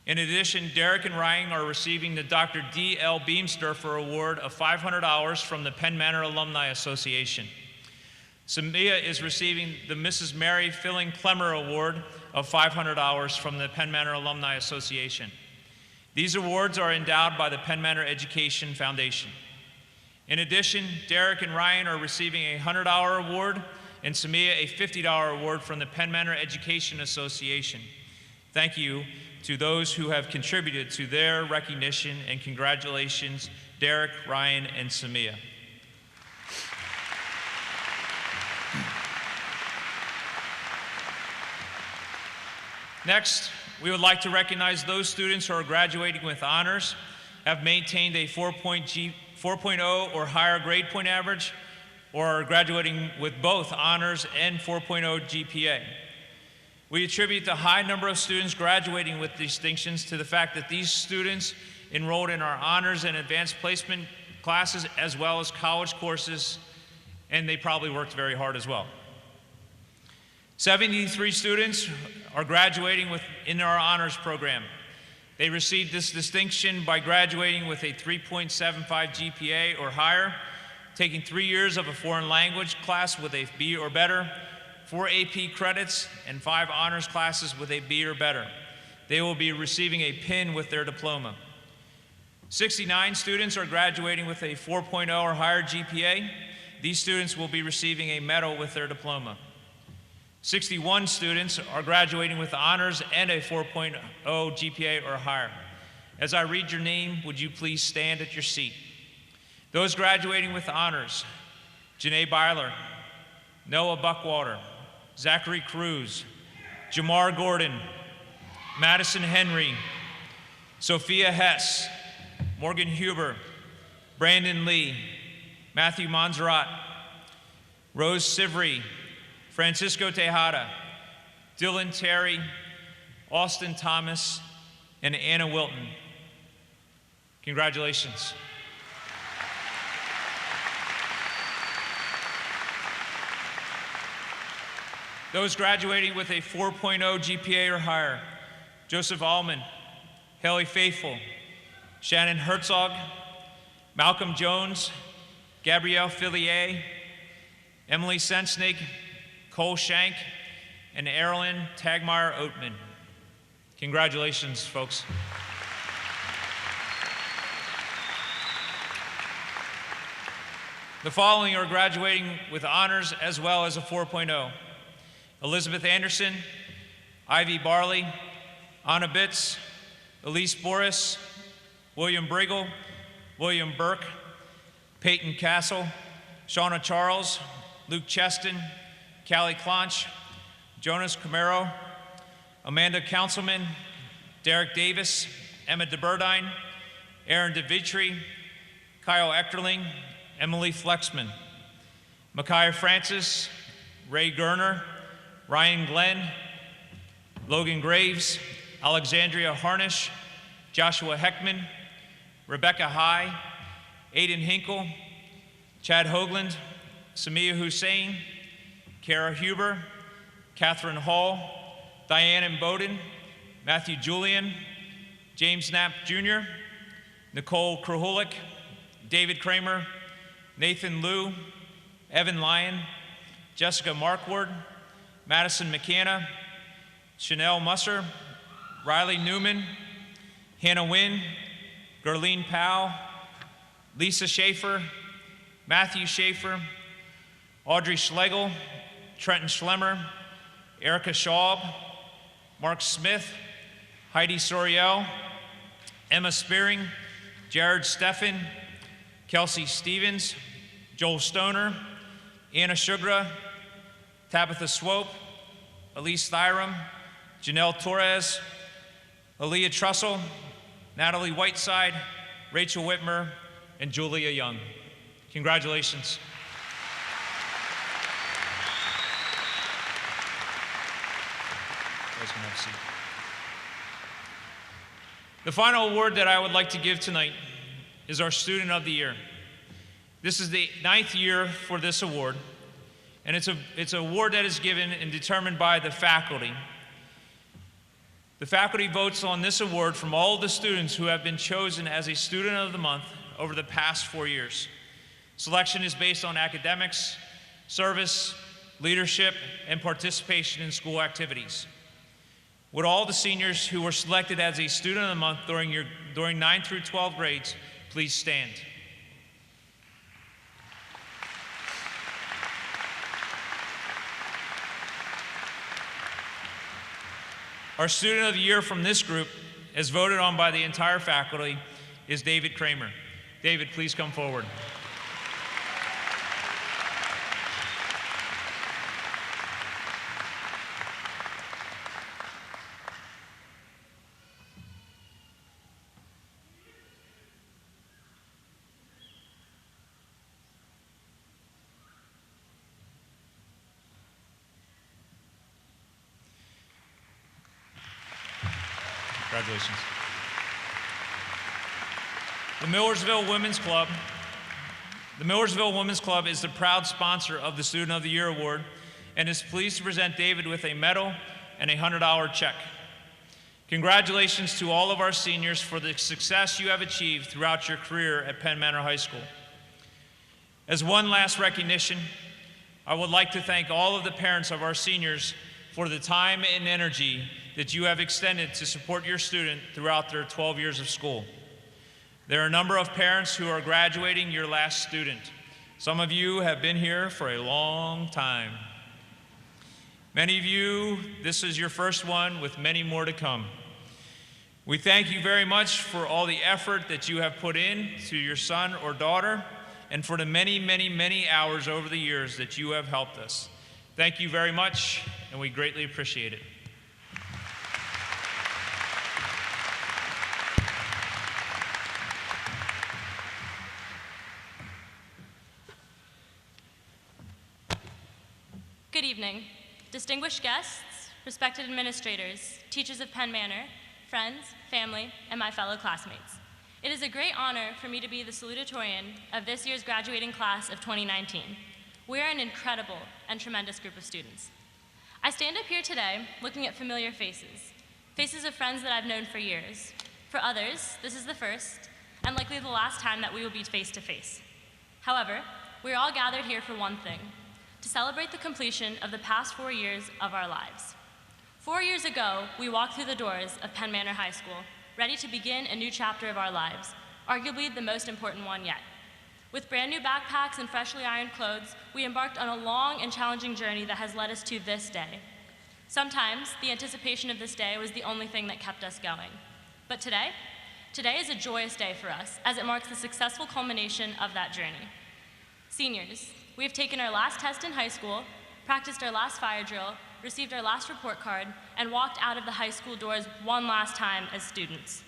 In addition, Derek and Ryan are receiving the Dr. D.L. Beamsdorfer Award of $500 from the Penn Manor Alumni Association. Samia is receiving the Mrs. Mary Filling Clemmer Award of $500 from the Penn Manor Alumni Association. These awards are endowed by the Penn Manor Education Foundation. In addition, Derek and Ryan are receiving a $100 award and Samia a $50 award from the Penn Manor Education Association. Thank you to those who have contributed to their recognition, and congratulations, Derek, Ryan, and Samia. Next, we would like to recognize those students who are graduating with honors, have maintained a 4.0 or higher grade point average, or are graduating with both honors and 4.0 GPA. We attribute the high number of students graduating with distinctions to the fact that these students enrolled in our honors and advanced placement classes as well as college courses, and they probably worked very hard as well. 73 students are graduating in our honors program. They received this distinction by graduating with a 3.75 GPA or higher, taking 3 years of a foreign language class with a B or better, 4 AP credits, and 5 honors classes with a B or better. They will be receiving a pin with their diploma. 69 students are graduating with a 4.0 or higher GPA. These students will be receiving a medal with their diploma. 61 students are graduating with honors and a 4.0 GPA or higher. As I read your name, would you please stand at your seat? Those graduating with honors: Janae Byler, Noah Buckwater, Zachary Cruz, Jamar Gordon, Madison Henry, Sophia Hess, Morgan Huber, Brandon Lee, Matthew Monserrat, Rose Sivry, Francisco Tejada, Dylan Terry, Austin Thomas, and Anna Wilton. Congratulations. Those graduating with a 4.0 GPA or higher: Joseph Allman, Haley Faithful, Shannon Herzog, Malcolm Jones, Gabrielle Fillier, Emily Sensnig, Cole Shank, and Erilyn Tagmeyer Oatman. Congratulations, folks. The following are graduating with honors as well as a 4.0. Elizabeth Anderson, Ivy Barley, Anna Bitz, Elise Boris, William Briggle, William Burke, Peyton Castle, Shauna Charles, Luke Cheston, Callie Clonch, Jonas Camaro, Amanda Councilman, Derek Davis, Emma DeBurdine, Aaron DeVitri, Kyle Echterling, Emily Flexman, Micaiah Francis, Ray Gerner, Ryan Glenn, Logan Graves, Alexandria Harnish, Joshua Heckman, Rebecca High, Aiden Hinkle, Chad Hoagland, Samia Hussein, Kara Huber, Catherine Hall, Diane Bowden, Matthew Julian, James Knapp Jr., Nicole Krahulik, David Kramer, Nathan Liu, Evan Lyon, Jessica Markward, Madison McKenna, Chanel Musser, Riley Newman, Hannah Wynn, Gerlene Powell, Lisa Schaefer, Matthew Schaefer, Audrey Schlegel, Trenton Schlemmer, Erica Schaub, Mark Smith, Heidi Soriel, Emma Spearing, Jared Steffen, Kelsey Stevens, Joel Stoner, Anna Sugra, Tabitha Swope, Elise Thyram, Janelle Torres, Aaliyah Trussell, Natalie Whiteside, Rachel Whitmer, and Julia Young. Congratulations. You guys can have a seat. The final award that I would like to give tonight is our Student of the Year. This is the 9th year for this award, and it's an award that is given and determined by the faculty. The faculty votes on this award from all the students who have been chosen as a Student of the Month over the past 4 years. Selection is based on academics, service, leadership, and participation in school activities. Would all the seniors who were selected as a Student of the Month during 9 through 12 grades please stand? Our Student of the Year from this group, as voted on by the entire faculty, is David Kramer. David, please come forward. Congratulations. The Millersville Women's Club. The Millersville Women's Club is the proud sponsor of the Student of the Year Award and is pleased to present David with a medal and a $100 check. Congratulations to all of our seniors for the success you have achieved throughout your career at Penn Manor High School. As one last recognition, I would like to thank all of the parents of our seniors for the time and energy that you have extended to support your student throughout their 12 years of school. There are a number of parents who are graduating your last student. Some of you have been here for a long time. Many of you, this is your first one with many more to come. We thank you very much for all the effort that you have put in to your son or daughter and for the many, many, many hours over the years that you have helped us. Thank you very much, and we greatly appreciate it. Good evening, distinguished guests, respected administrators, teachers of Penn Manor, friends, family, and my fellow classmates. It is a great honor for me to be the salutatorian of this year's graduating class of 2019. We are an incredible and tremendous group of students. I stand up here today looking at familiar faces, faces of friends that I've known for years. For others, this is the first and likely the last time that we will be face to face. However, we are all gathered here for one thing, to celebrate the completion of the past 4 years of our lives. 4 years ago, we walked through the doors of Penn Manor High School, ready to begin a new chapter of our lives, arguably the most important one yet. With brand new backpacks and freshly ironed clothes, we embarked on a long and challenging journey that has led us to this day. Sometimes, the anticipation of this day was the only thing that kept us going. But today is a joyous day for us, as it marks the successful culmination of that journey. Seniors, we have taken our last test in high school, practiced our last fire drill, received our last report card, and walked out of the high school doors one last time as students.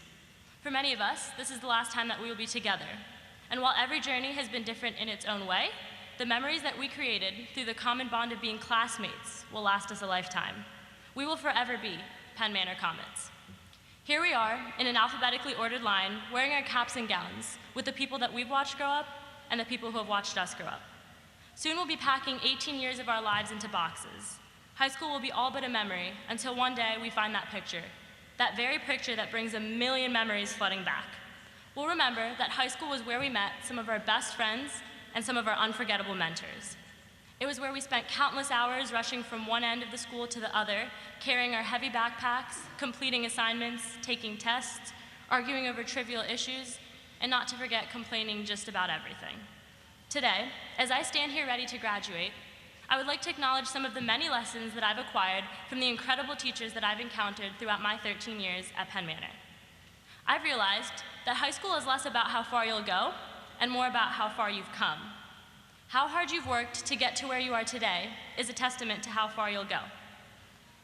For many of us, this is the last time that we will be together. And while every journey has been different in its own way, the memories that we created through the common bond of being classmates will last us a lifetime. We will forever be Penn Manor Comets. Here we are, in an alphabetically ordered line, wearing our caps and gowns, with the people that we've watched grow up and the people who have watched us grow up. Soon we'll be packing 18 years of our lives into boxes. High school will be all but a memory until one day we find that picture, that very picture that brings a million memories flooding back. We'll remember that high school was where we met some of our best friends and some of our unforgettable mentors. It was where we spent countless hours rushing from one end of the school to the other, carrying our heavy backpacks, completing assignments, taking tests, arguing over trivial issues, and not to forget complaining just about everything. Today, as I stand here ready to graduate, I would like to acknowledge some of the many lessons that I've acquired from the incredible teachers that I've encountered throughout my 13 years at Penn Manor. I've realized that high school is less about how far you'll go and more about how far you've come. How hard you've worked to get to where you are today is a testament to how far you'll go.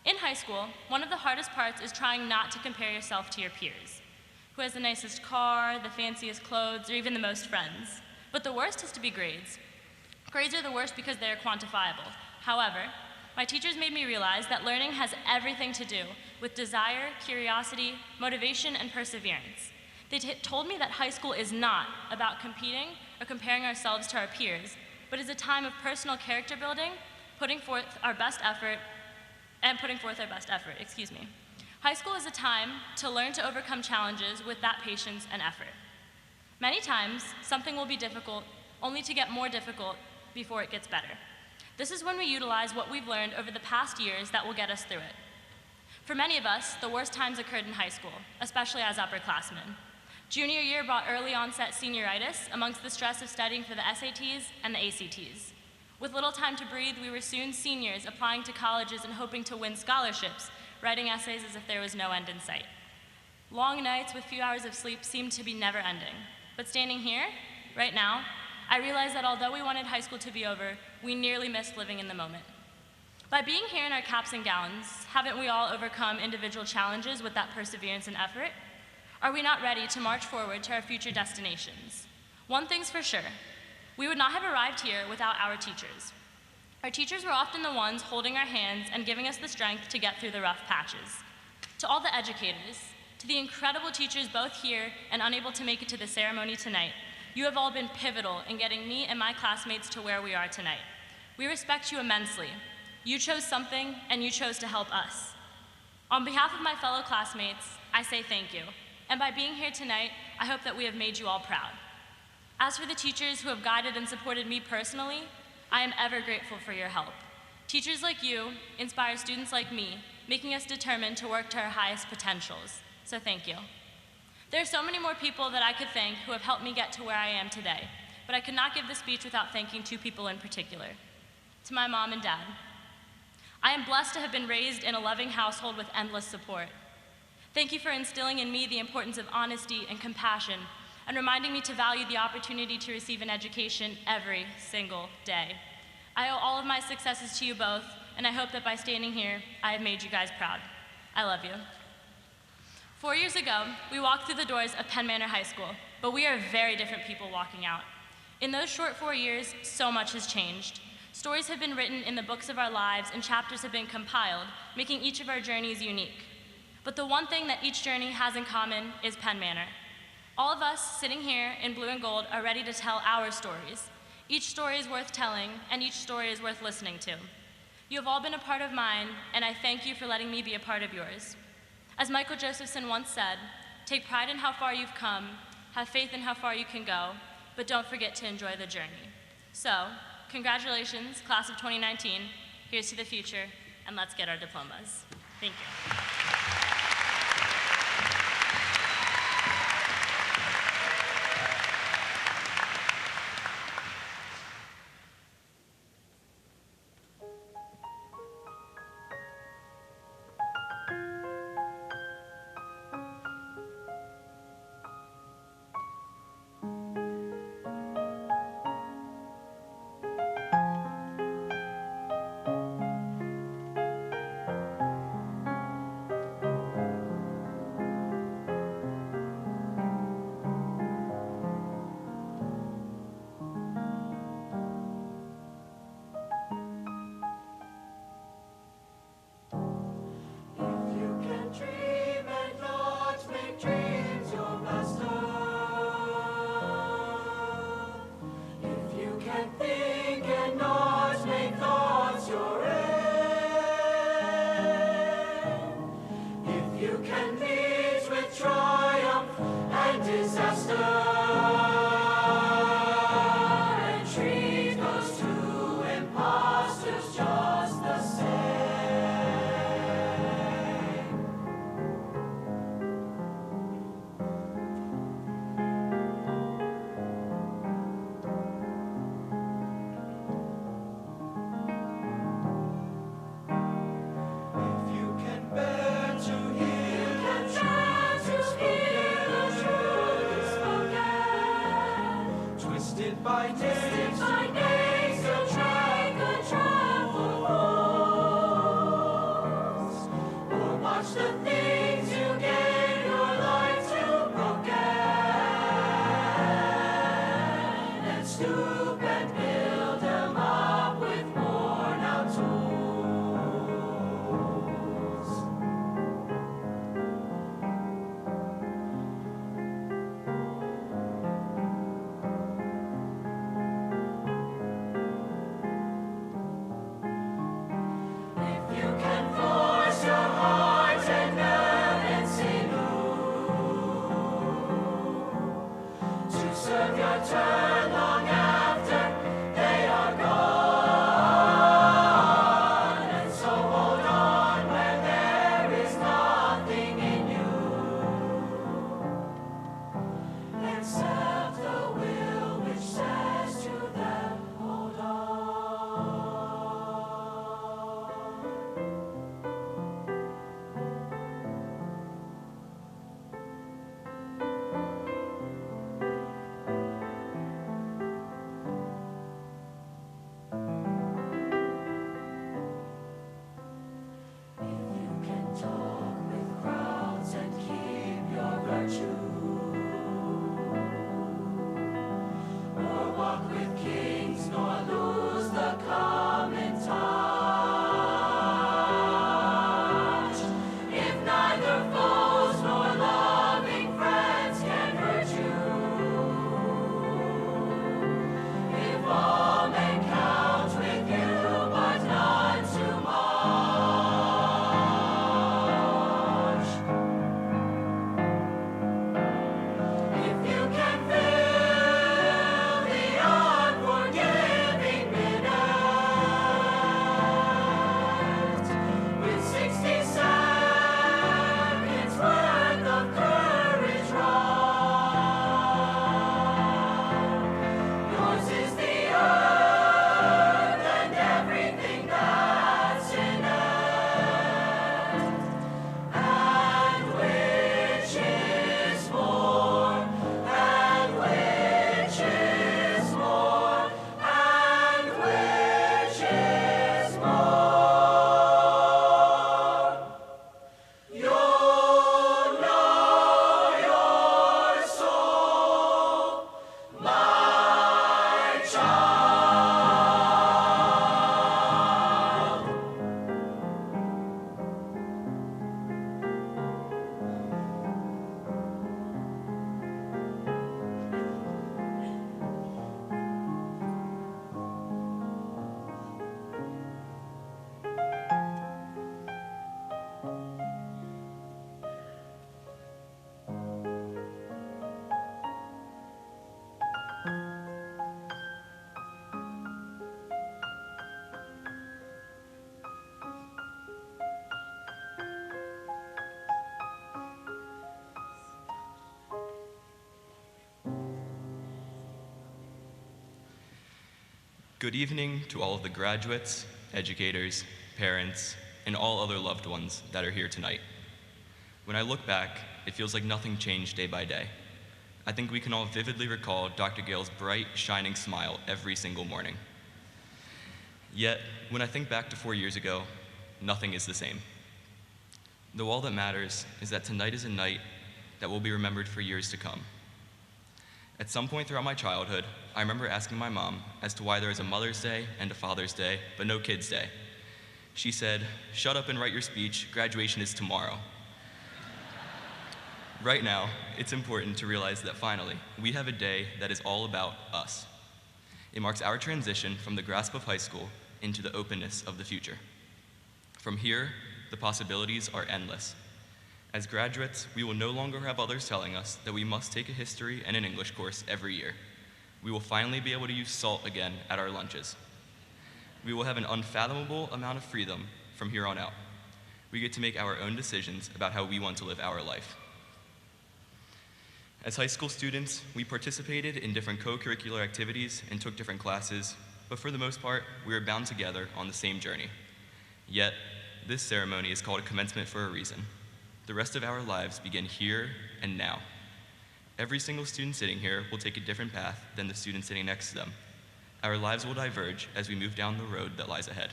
In high school, one of the hardest parts is trying not to compare yourself to your peers. Who has the nicest car, the fanciest clothes, or even the most friends? But the worst is to be grades. Grades are the worst because they are quantifiable. However, my teachers made me realize that learning has everything to do with desire, curiosity, motivation, and perseverance. They told me that high school is not about competing or comparing ourselves to our peers, but is a time of personal character building, putting forth our best effort. High school is a time to learn to overcome challenges with that patience and effort. Many times, something will be difficult, only to get more difficult before it gets better. This is when we utilize what we've learned over the past years that will get us through it. For many of us, the worst times occurred in high school, especially as upperclassmen. Junior year brought early onset senioritis amongst the stress of studying for the SATs and the ACTs. With little time to breathe, we were soon seniors applying to colleges and hoping to win scholarships, writing essays as if there was no end in sight. Long nights with few hours of sleep seemed to be never ending. But standing here, right now, I realize that although we wanted high school to be over, we nearly missed living in the moment. By being here in our caps and gowns, haven't we all overcome individual challenges with that perseverance and effort? Are we not ready to march forward to our future destinations? One thing's for sure, we would not have arrived here without our teachers. Our teachers were often the ones holding our hands and giving us the strength to get through the rough patches. To all the educators, to the incredible teachers both here and unable to make it to the ceremony tonight, you have all been pivotal in getting me and my classmates to where we are tonight. We respect you immensely. You chose something, and you chose to help us. On behalf of my fellow classmates, I say thank you. And by being here tonight, I hope that we have made you all proud. As for the teachers who have guided and supported me personally, I am ever grateful for your help. Teachers like you inspire students like me, making us determined to work to our highest potentials. So thank you. There are so many more people that I could thank who have helped me get to where I am today, but I could not give this speech without thanking two people in particular. To my mom and dad. I am blessed to have been raised in a loving household with endless support. Thank you for instilling in me the importance of honesty and compassion and reminding me to value the opportunity to receive an education every single day. I owe all of my successes to you both, and I hope that by standing here, I have made you guys proud. I love you. 4 years ago, we walked through the doors of Penn Manor High School, but we are very different people walking out. In those short 4 years, so much has changed. Stories have been written in the books of our lives and chapters have been compiled, making each of our journeys unique. But the one thing that each journey has in common is Penn Manor. All of us sitting here in blue and gold are ready to tell our stories. Each story is worth telling, and each story is worth listening to. You have all been a part of mine, and I thank you for letting me be a part of yours. As Michael Josephson once said, take pride in how far you've come, have faith in how far you can go, but don't forget to enjoy the journey. So, congratulations, class of 2019. Here's to the future, and let's get our diplomas. Thank you. Good evening to all of the graduates, educators, parents, and all other loved ones that are here tonight. When I look back, it feels like nothing changed day by day. I think we can all vividly recall Dr. Gale's bright, shining smile every single morning. Yet, when I think back to 4 years ago, nothing is the same. Though all that matters is that tonight is a night that will be remembered for years to come. At some point throughout my childhood, I remember asking my mom as to why there is a Mother's Day and a Father's Day, but no Kids' Day. She said, "Shut up and write your speech, graduation is tomorrow." Right now, it's important to realize that finally, we have a day that is all about us. It marks our transition from the grasp of high school into the openness of the future. From here, the possibilities are endless. As graduates, we will no longer have others telling us that we must take a history and an English course every year. We will finally be able to use salt again at our lunches. We will have an unfathomable amount of freedom from here on out. We get to make our own decisions about how we want to live our life. As high school students, we participated in different co-curricular activities and took different classes, but for the most part, we were bound together on the same journey. Yet, this ceremony is called a commencement for a reason. The rest of our lives begin here and now. Every single student sitting here will take a different path than the student sitting next to them. Our lives will diverge as we move down the road that lies ahead.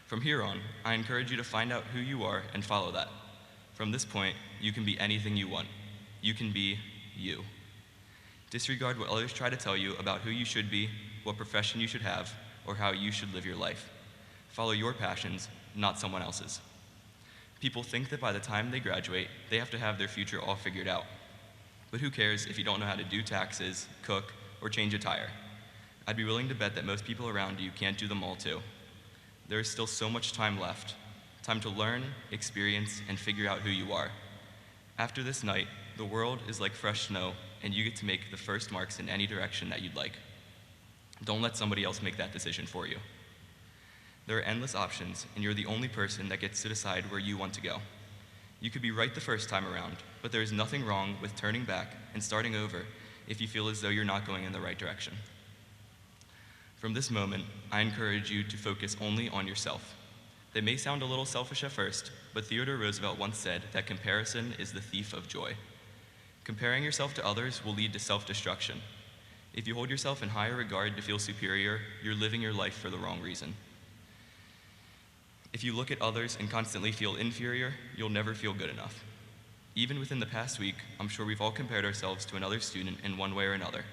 From here on, I encourage you to find out who you are and follow that. From this point, you can be anything you want. You can be you. Disregard what others try to tell you about who you should be, what profession you should have, or how you should live your life. Follow your passions, not someone else's. People think that by the time they graduate, they have to have their future all figured out. But who cares if you don't know how to do taxes, cook, or change a tire? I'd be willing to bet that most people around you can't do them all too. There is still so much time left. Time to learn, experience, and figure out who you are. After this night, the world is like fresh snow, and you get to make the first marks in any direction that you'd like. Don't let somebody else make that decision for you. There are endless options, and you're the only person that gets to decide where you want to go. You could be right the first time around, but there is nothing wrong with turning back and starting over if you feel as though you're not going in the right direction. From this moment, I encourage you to focus only on yourself. That may sound a little selfish at first, but Theodore Roosevelt once said that comparison is the thief of joy. Comparing yourself to others will lead to self-destruction. If you hold yourself in higher regard to feel superior, you're living your life for the wrong reason. If you look at others and constantly feel inferior, you'll never feel good enough. Even within the past week, I'm sure we've all compared ourselves to another student in one way or another.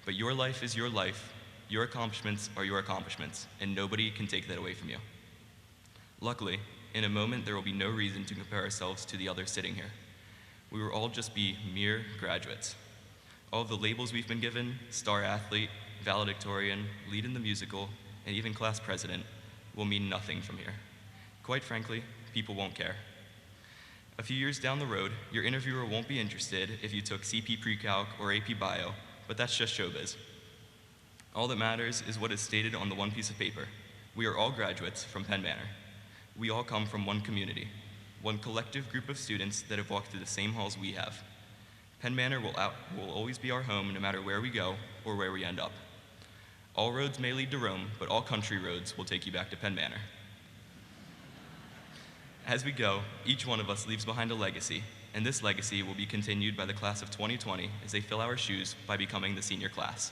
But your life is your life, your accomplishments are your accomplishments, and nobody can take that away from you. Luckily, in a moment, there will be no reason to compare ourselves to the others sitting here. We will all just be mere graduates. All of the labels we've been given, star athlete, valedictorian, lead in the musical, and even class president, will mean nothing from here. Quite frankly, people won't care. A few years down the road, your interviewer won't be interested if you took CP Pre-Calc or AP Bio, but that's just showbiz. All that matters is what is stated on the one piece of paper. We are all graduates from Penn Manor. We all come from one community, one collective group of students that have walked through the same halls we have. Penn Manor will always be our home no matter where we go or where we end up. All roads may lead to Rome, but all country roads will take you back to Penn Manor. As we go, each one of us leaves behind a legacy, and this legacy will be continued by the class of 2020 as they fill our shoes by becoming the senior class.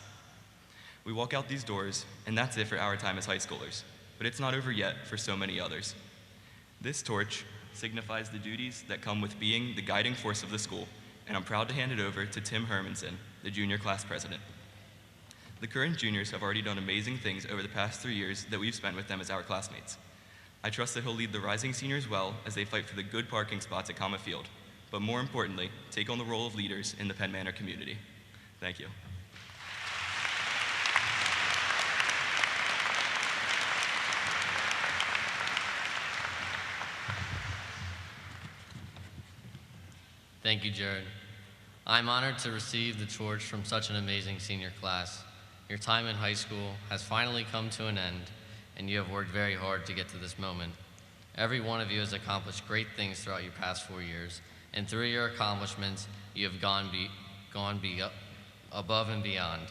We walk out these doors, and that's it for our time as high schoolers, but it's not over yet for so many others. This torch signifies the duties that come with being the guiding force of the school, and I'm proud to hand it over to Tim Hermanson, the junior class president. The current juniors have already done amazing things over the past 3 years that we've spent with them as our classmates. I trust that he'll lead the rising seniors well as they fight for the good parking spots at Comma Field, but more importantly, take on the role of leaders in the Penn Manor community. Thank you. Thank you, Jared. I'm honored to receive the torch from such an amazing senior class. Your time in high school has finally come to an end, and you have worked very hard to get to this moment. Every one of you has accomplished great things throughout your past 4 years, and through your accomplishments, you have gone above and beyond.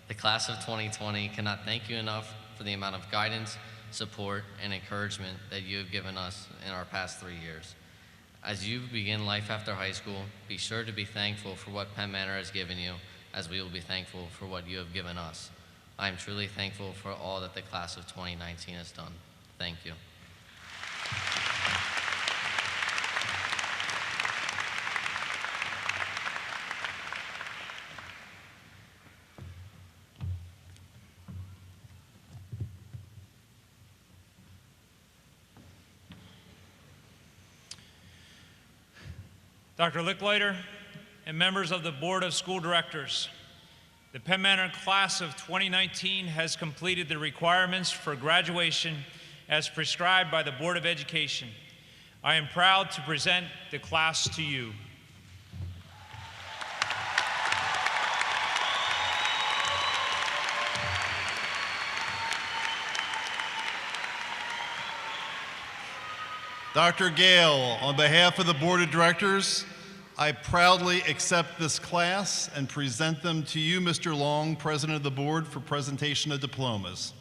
The class of 2020 cannot thank you enough for the amount of guidance, support, and encouragement that you have given us in our past 3 years. As you begin life after high school, be sure to be thankful for what Penn Manor has given you, as we will be thankful for what you have given us. I am truly thankful for all that the class of 2019 has done. Thank you. Dr. Licklider and members of the Board of School Directors, the Penn Manor class of 2019 has completed the requirements for graduation as prescribed by the Board of Education. I am proud to present the class to you. Dr. Gale, on behalf of the Board of Directors, I proudly accept this class and present them to you, Mr. Long, President of the Board, for presentation of diplomas.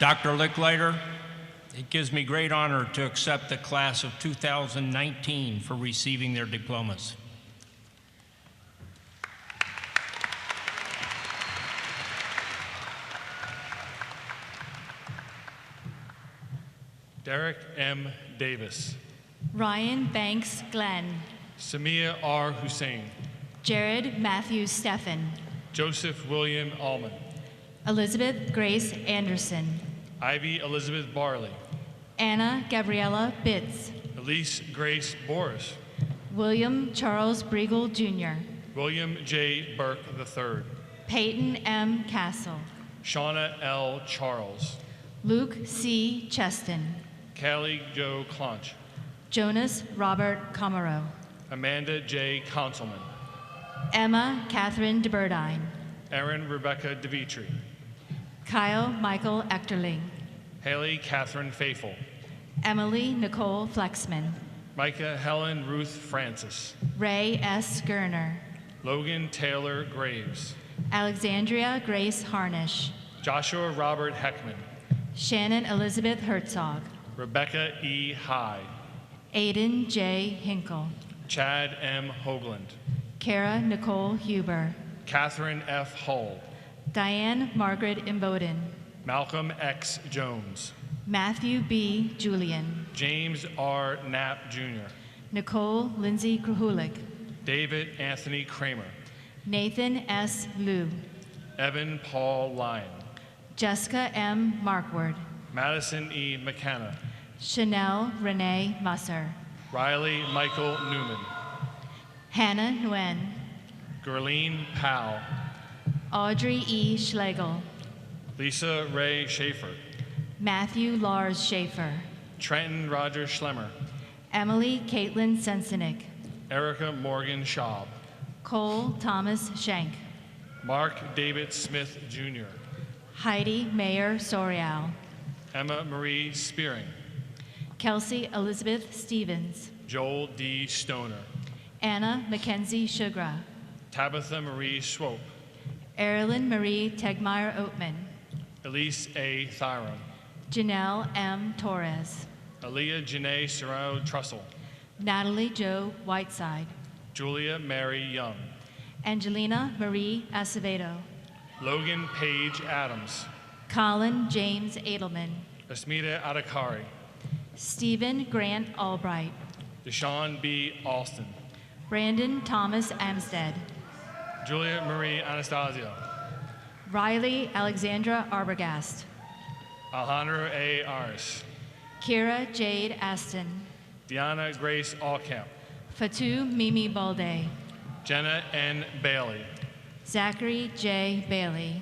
Dr. Licklider, it gives me great honor to accept the class of 2019 for receiving their diplomas. Derek M. Davis. Ryan Banks Glenn. Samia R. Hussein. Jared Matthew Steffen. Joseph William Allman. Elizabeth Grace Anderson. Ivy Elizabeth Barley. Anna Gabriella Bitz. Elise Grace Boris. William Charles Briegel Jr. William J. Burke III. Peyton M. Castle. Shauna L. Charles. Luke C. Cheston. Callie Joe Clonch. Jonas Robert Comaro. Amanda J. Conselman. Emma Catherine DeBurdine. Erin Rebecca DeVitri. Kyle Michael Echterling. Haley Catherine Faithful. Emily Nicole Flexman. Micah Helen Ruth Francis. Ray S. Gerner. Logan Taylor Graves. Alexandria Grace Harnish. Joshua Robert Heckman. Shannon Elizabeth Herzog. Rebecca E. High. Aiden J. Hinkle. Chad M. Hoagland. Kara Nicole Huber. Catherine F. Hull. Diane Margaret Imboden. Malcolm X. Jones. Matthew B. Julian. James R. Knapp Jr. Nicole Lindsay Krahulik. David Anthony Kramer. Nathan S. Liu. Evan Paul Lyon. Jessica M. Markward. Madison E. McKenna. Chanel Renee Musser. Riley Michael Newman. Hannah Nguyen. Gerline Powell. Audrey E. Schlegel. Lisa Ray Schaefer. Matthew Lars Schaefer. Trenton Roger Schlemmer. Emily Caitlin Sensenig. Erica Morgan Schaub. Cole Thomas Schenk. Mark David Smith Jr. Heidi Mayer Sorial. Emma Marie Spearing. Kelsey Elizabeth Stevens. Joel D. Stoner. Anna Mackenzie Sugra. Tabitha Marie Swope. Erilyn Marie Tegmeyer Oatman. Elise A. Thyron. Janelle M. Torres. Aaliyah Janae Serrano Trussell. Natalie Jo Whiteside. Julia Mary Young. Angelina Marie Acevedo. Logan Page Adams. Colin James Edelman. Asmita Adakari. Stephen Grant Albright. Deshaun B. Alston. Brandon Thomas Amstead. Julia Marie Anastasio. Riley Alexandra Arbogast. Alejandro A. Aris. Kira Jade Aston. Deanna Grace Allcamp. Fatou Mimi Balde. Jenna N. Bailey. Zachary J. Bailey.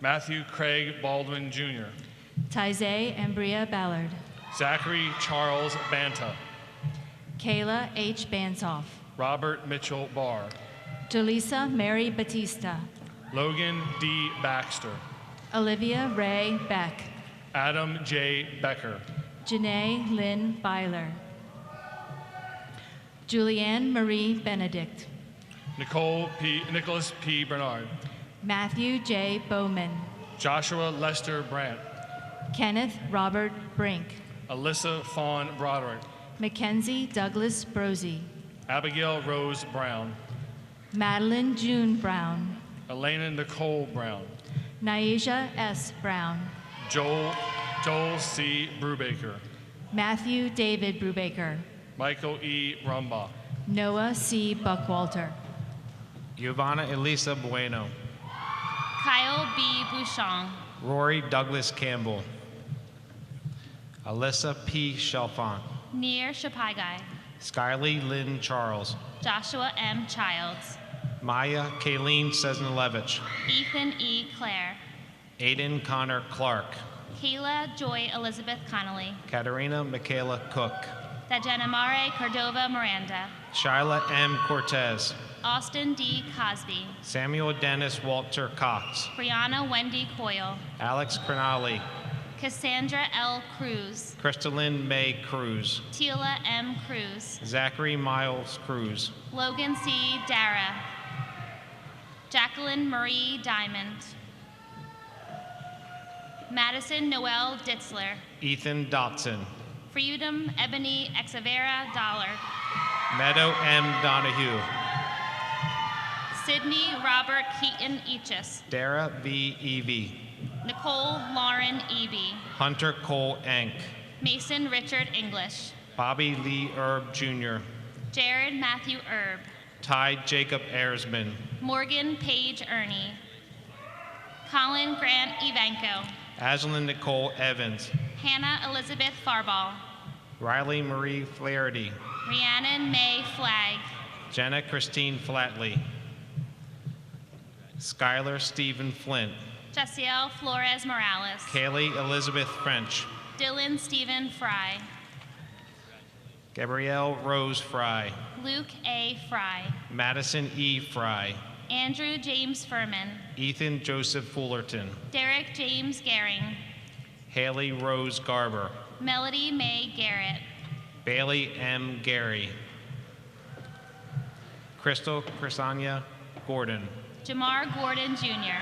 Matthew Craig Baldwin Jr. Taizé Embria Ballard. Zachary Charles Banta. Kayla H. Bansoff. Robert Mitchell Barr. Jolisa Mary Batista. Logan D. Baxter. Olivia Ray Beck. Adam J. Becker. Janae Lynn Byler. Julianne Marie Benedict. Nicholas P. Bernard. Matthew J. Bowman. Joshua Lester Brandt. Kenneth Robert Brink. Alyssa Fawn Broderick. Mackenzie Douglas Brosey. Abigail Rose Brown. Madeline June Brown. Elena Nicole Brown. Naisha S. Brown. Joel C. Brubaker. Matthew David Brubaker. Michael E. Rumbaugh. Noah C. Buckwalter. Giovanna Elisa Bueno. Kyle B. Bouchon. Rory Douglas Campbell. Alyssa P. Chalfant. Neer Shapaigai. Skyly Lynn Charles. Joshua M. Childs. Maya Kayleen Sesnilevich. Ethan E. Clare. Aiden Connor Clark. Kayla Joy Elizabeth Connolly. Katerina Michaela Cook. Dajanamare Cordova Miranda. Shyla M. Cortez. Austin D. Cosby. Samuel Dennis Walter Cox. Brianna Wendy Coyle. Alex Cronali. Cassandra L. Cruz. Crystalline May Cruz. Tila M. Cruz. Zachary Miles Cruz. Logan C. Dara. Jacqueline Marie Diamond. Madison Noel Ditzler. Ethan Dotson. Freedom Ebony Exavera Dollar. Meadow M. Donahue. Sydney Robert Keaton Eachus. Dara V. Evie. Nicole Lauren Eby. Hunter Cole Enck. Mason Richard English. Bobby Lee Erb Jr. Jared Matthew Erb. Ty Jacob Ersman. Morgan Page Ernie. Colin Grant Evanko. Ashlyn Nicole Evans. Hannah Elizabeth Farball. Riley Marie Flaherty. Rhiannon May Flagg. Jenna Christine Flatley. Skylar Stephen Flint. Jessiel Flores Morales. Kaylee Elizabeth French. Dylan Stephen Fry. Gabrielle Rose Fry. Luke A. Fry. Madison E. Fry. Andrew James Furman. Ethan Joseph Fullerton. Derek James Gehring. Haley Rose Garber. Melody May Garrett. Bailey M. Gary. Crystal Crisania Gordon. Jamar Gordon Jr.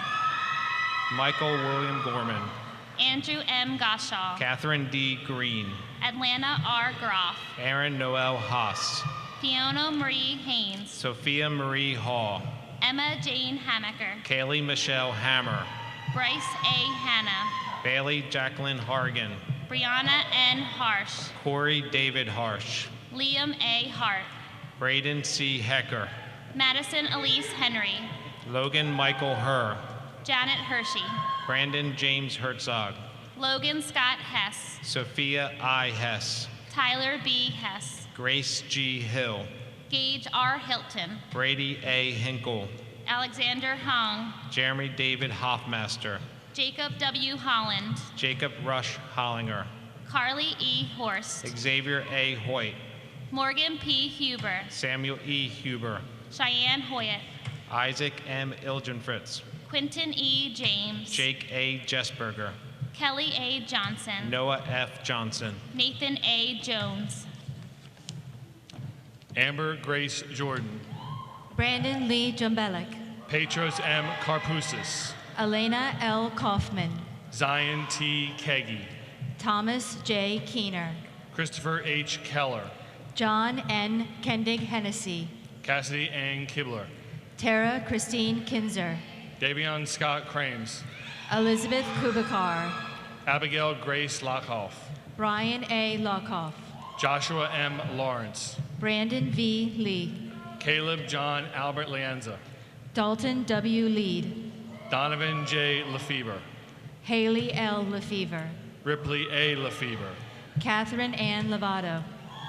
Michael William Gorman. Andrew M. Goshaw. Catherine D. Green. Atlanta R. Groff. Aaron Noel Haas. Fiona Marie Haynes. Sophia Marie Hall. Emma Jane Hamaker. Kaylee Michelle Hammer. Bryce A. Hanna. Bailey Jacqueline Hargan. Brianna N. Harsh. Corey David Harsh. Liam A. Hart. Braden C. Hecker. Madison Elise Henry. Logan Michael Herr. Janet Hershey. Brandon James Herzog. Logan Scott Hess. Sophia I. Hess. Tyler B. Hess. Grace G. Hill. Gage R. Hilton. Brady A. Hinkle. Alexander Hong. Jeremy David Hoffmaster. Jacob W. Holland. Jacob Rush Hollinger. Carly E. Horst. Xavier A. Hoyt. Morgan P. Huber. Samuel E. Huber. Cheyenne Hoyt. Isaac M. Ilgenfritz. Quinton E. James. Jake A. Jessberger. Kelly A. Johnson. Noah F. Johnson. Nathan A. Jones. Amber Grace Jordan. Brandon Lee Jumbelek. Petros M. Karpousis. Elena L. Kaufman. Zion T. Kegi. Thomas J. Keener. Christopher H. Keller. John N. Kendig Hennessy. Cassidy Ann Kibler. Tara Christine Kinzer. Davion Scott Crames. Elizabeth Kubikar. Abigail Grace Lockhoff. Brian A. Lockhoff. Joshua M. Lawrence. Brandon V. Lee. Caleb John Albert Lianza. Dalton W. Lead. Donovan J. Lefevre. Haley L. Lefevre. Ripley A. Lefevre. Catherine Ann Lovato.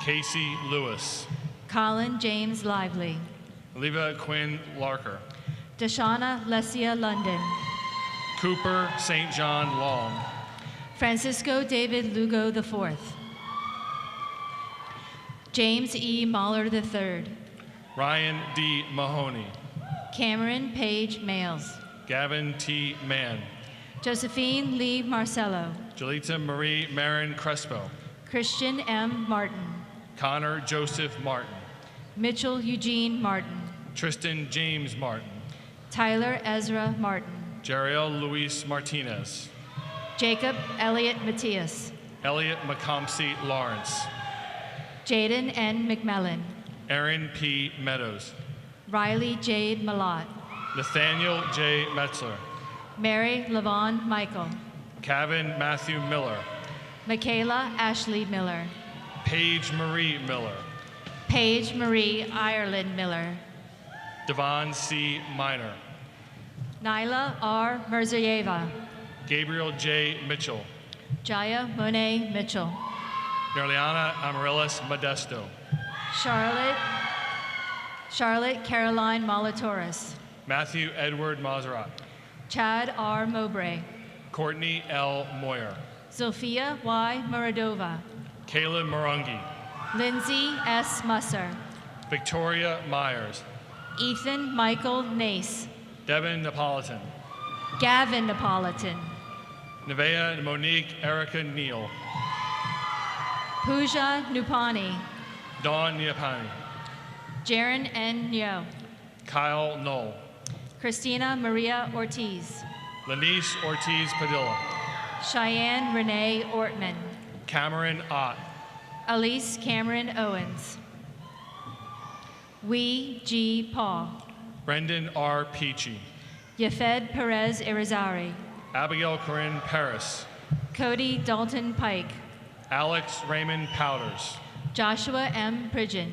Casey Lewis. Colin James Lively. Leva Quinn Larker. Deshauna Lesia London. Cooper St. John Long. Francisco David Lugo IV. James E. Mahler III. Ryan D. Mahoney. Cameron Page Males. Gavin T. Mann. Josephine Lee Marcello. Jolita Marie Marin Crespo. Christian M. Martin. Connor Joseph Martin. Mitchell Eugene Martin. Tristan James Martin. Tyler Ezra Martin. Jeriel Luis Martinez. Jacob Elliott Matias. Elliot McComsey Lawrence. Jaden N. McMillan. Aaron P. Meadows. Riley Jade Malott. Nathaniel J. Metzler. Mary Lavon Michael. Kevin Matthew Miller. Michaela Ashley Miller. Paige Marie Miller. Paige Marie Ireland Miller. Devon C. Minor. Nyla R. Mirzayeva. Gabriel J. Mitchell. Jaya Monet Mitchell. Nerliana Amaryllis Modesto. Charlotte Caroline Molatoris. Matthew Edward Mazerat. Chad R. Mowbray. Courtney L. Moyer. Zofia Y. Muradova. Kayla Morongi. Lindsay S. Musser. Victoria Myers. Ethan Michael Nace. Devin Napolitan. Gavin Napolitan. Nevaeh Monique Erica Neal. Pooja Nupani. Dawn Niapani. Jaron N. Nyo. Kyle Knoll. Christina Maria Ortiz. Lanice Ortiz Padilla. Cheyenne Renee Ortman. Cameron Ott. Elise Cameron Owens. Wee G. Paul. Brendan R. Peachy. Yafed Perez Irizarry. Abigail Corinne Paris. Cody Dalton Pike. Alex Raymond Powders. Joshua M. Pridgeon.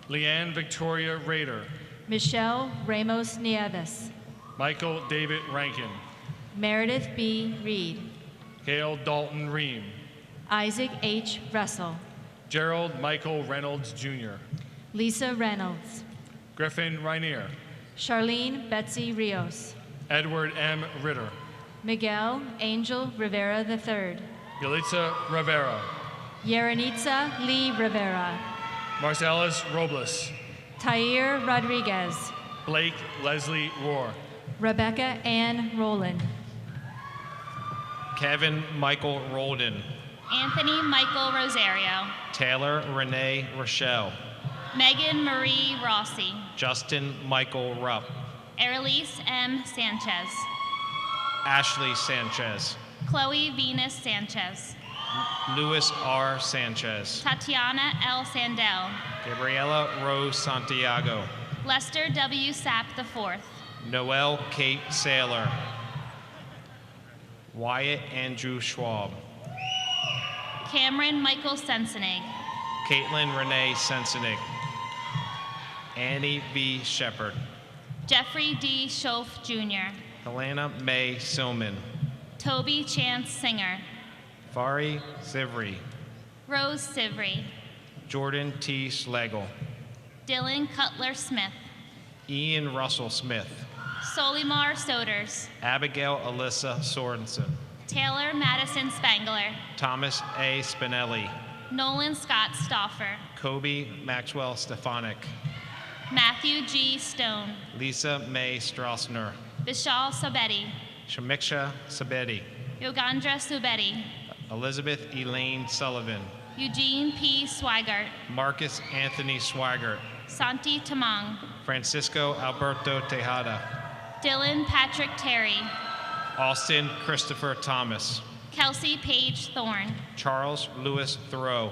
Leanne Victoria Rader. Michelle Ramos Nieves. Michael David Rankin. Meredith B. Reed. Gail Dalton Ream. Isaac H. Russell. Gerald Michael Reynolds Jr. Lisa Reynolds. Griffin Rainier. Charlene Betsy Rios. Edward M. Ritter. Miguel Angel Rivera III. Yalitza Rivera. Yerenitza Lee Rivera. Marcellus Robles. Tair Rodriguez. Blake Leslie Rohr. Rebecca Ann Rowland. Kevin Michael Rolden. Anthony Michael Rosario. Taylor Renee Rochelle. Megan Marie Rossi. Justin Michael Rupp. Erelise M. Sanchez. Ashley Sanchez. Chloe Venus Sanchez. Luis R. Sanchez. Tatiana L. Sandell. Gabriela Rose Santiago. Lester W. Sapp IV. Noel Kate Saylor. Wyatt Andrew Schwab. Cameron Michael Sensenig. Caitlin Renee Sensenig. Annie V. Shepard. Jeffrey D. Schoaf Jr. Helena May Silman. Toby Chance Singer. Fari Sivri. Rose Sivry. Jordan T. Schlegel. Dylan Cutler Smith. Ian Russell Smith. Solimar Soders. Abigail Alyssa Sorensen. Taylor Madison Spangler. Thomas A. Spinelli. Nolan Scott Stauffer. Kobe Maxwell Stefanik. Matthew G. Stone. Lisa May Strassner. Vishal Sabeti. Shamiksha Sabeti. Yogandra Subeti. Elizabeth Elaine Sullivan. Eugene P. Swigart. Marcus Anthony Swigert. Santi Tamang. Francisco Alberto Tejada. Dylan Patrick Terry. Austin Christopher Thomas. Kelsey Paige Thorne. Charles Lewis Thoreau.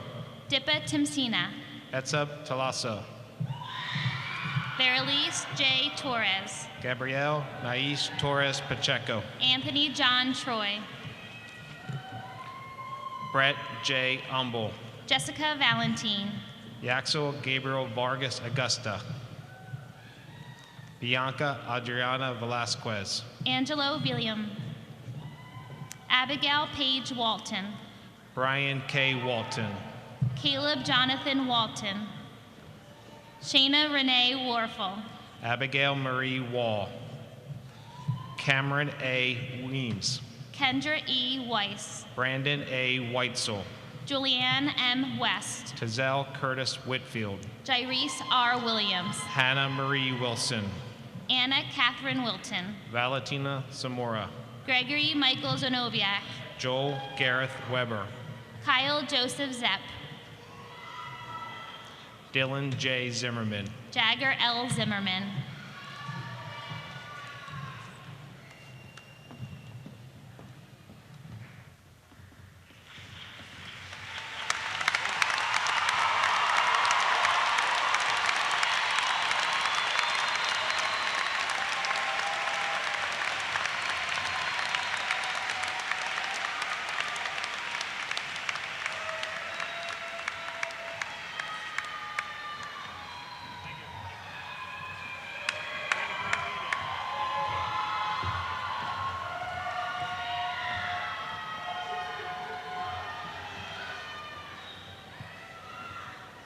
Dippa Timsina. Etzeb Talasso. Verilise J. Torres. Gabrielle Nais Torres Pacheco. Anthony John Troy. Brett J. Umble. Jessica Valentine. Yaxel Gabriel Vargas Augusta. Bianca Adriana Velasquez. Angelo William. Abigail Paige Walton. Brian K. Walton. Caleb Jonathan Walton. Shayna Renee Warfel. Abigail Marie Wall. Cameron A. Weems. Kendra E. Weiss. Brandon A. Weitzel. Julianne M. West. Tazelle Curtis Whitfield. Jyrese R. Williams. Hannah Marie Wilson. Anna Catherine Wilton. Valentina Zamora. Gregory Michael Zanoviak, Joel Gareth Weber, Kyle Joseph Zepp, Dylan J. Zimmerman, Jagger L. Zimmerman,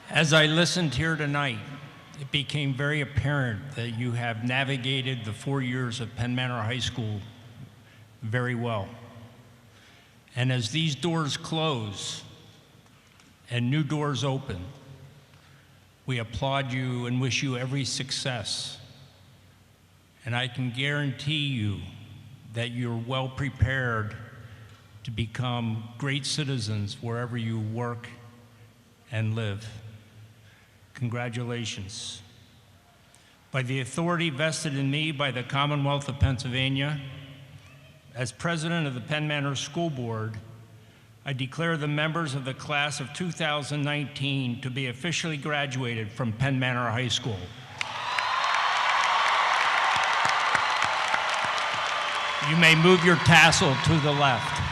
As I listened here tonight, it became very apparent that you have navigated the 4 years of Penn Manor High School very well. And as these doors close and new doors open, we applaud you and wish you every success. And I can guarantee you that you're well prepared to become great citizens wherever you work and live. Congratulations. By the authority vested in me by the Commonwealth of Pennsylvania, as president of the Penn Manor School Board, I declare the members of the class of 2019 to be officially graduated from Penn Manor High School. You may move your tassel to the left.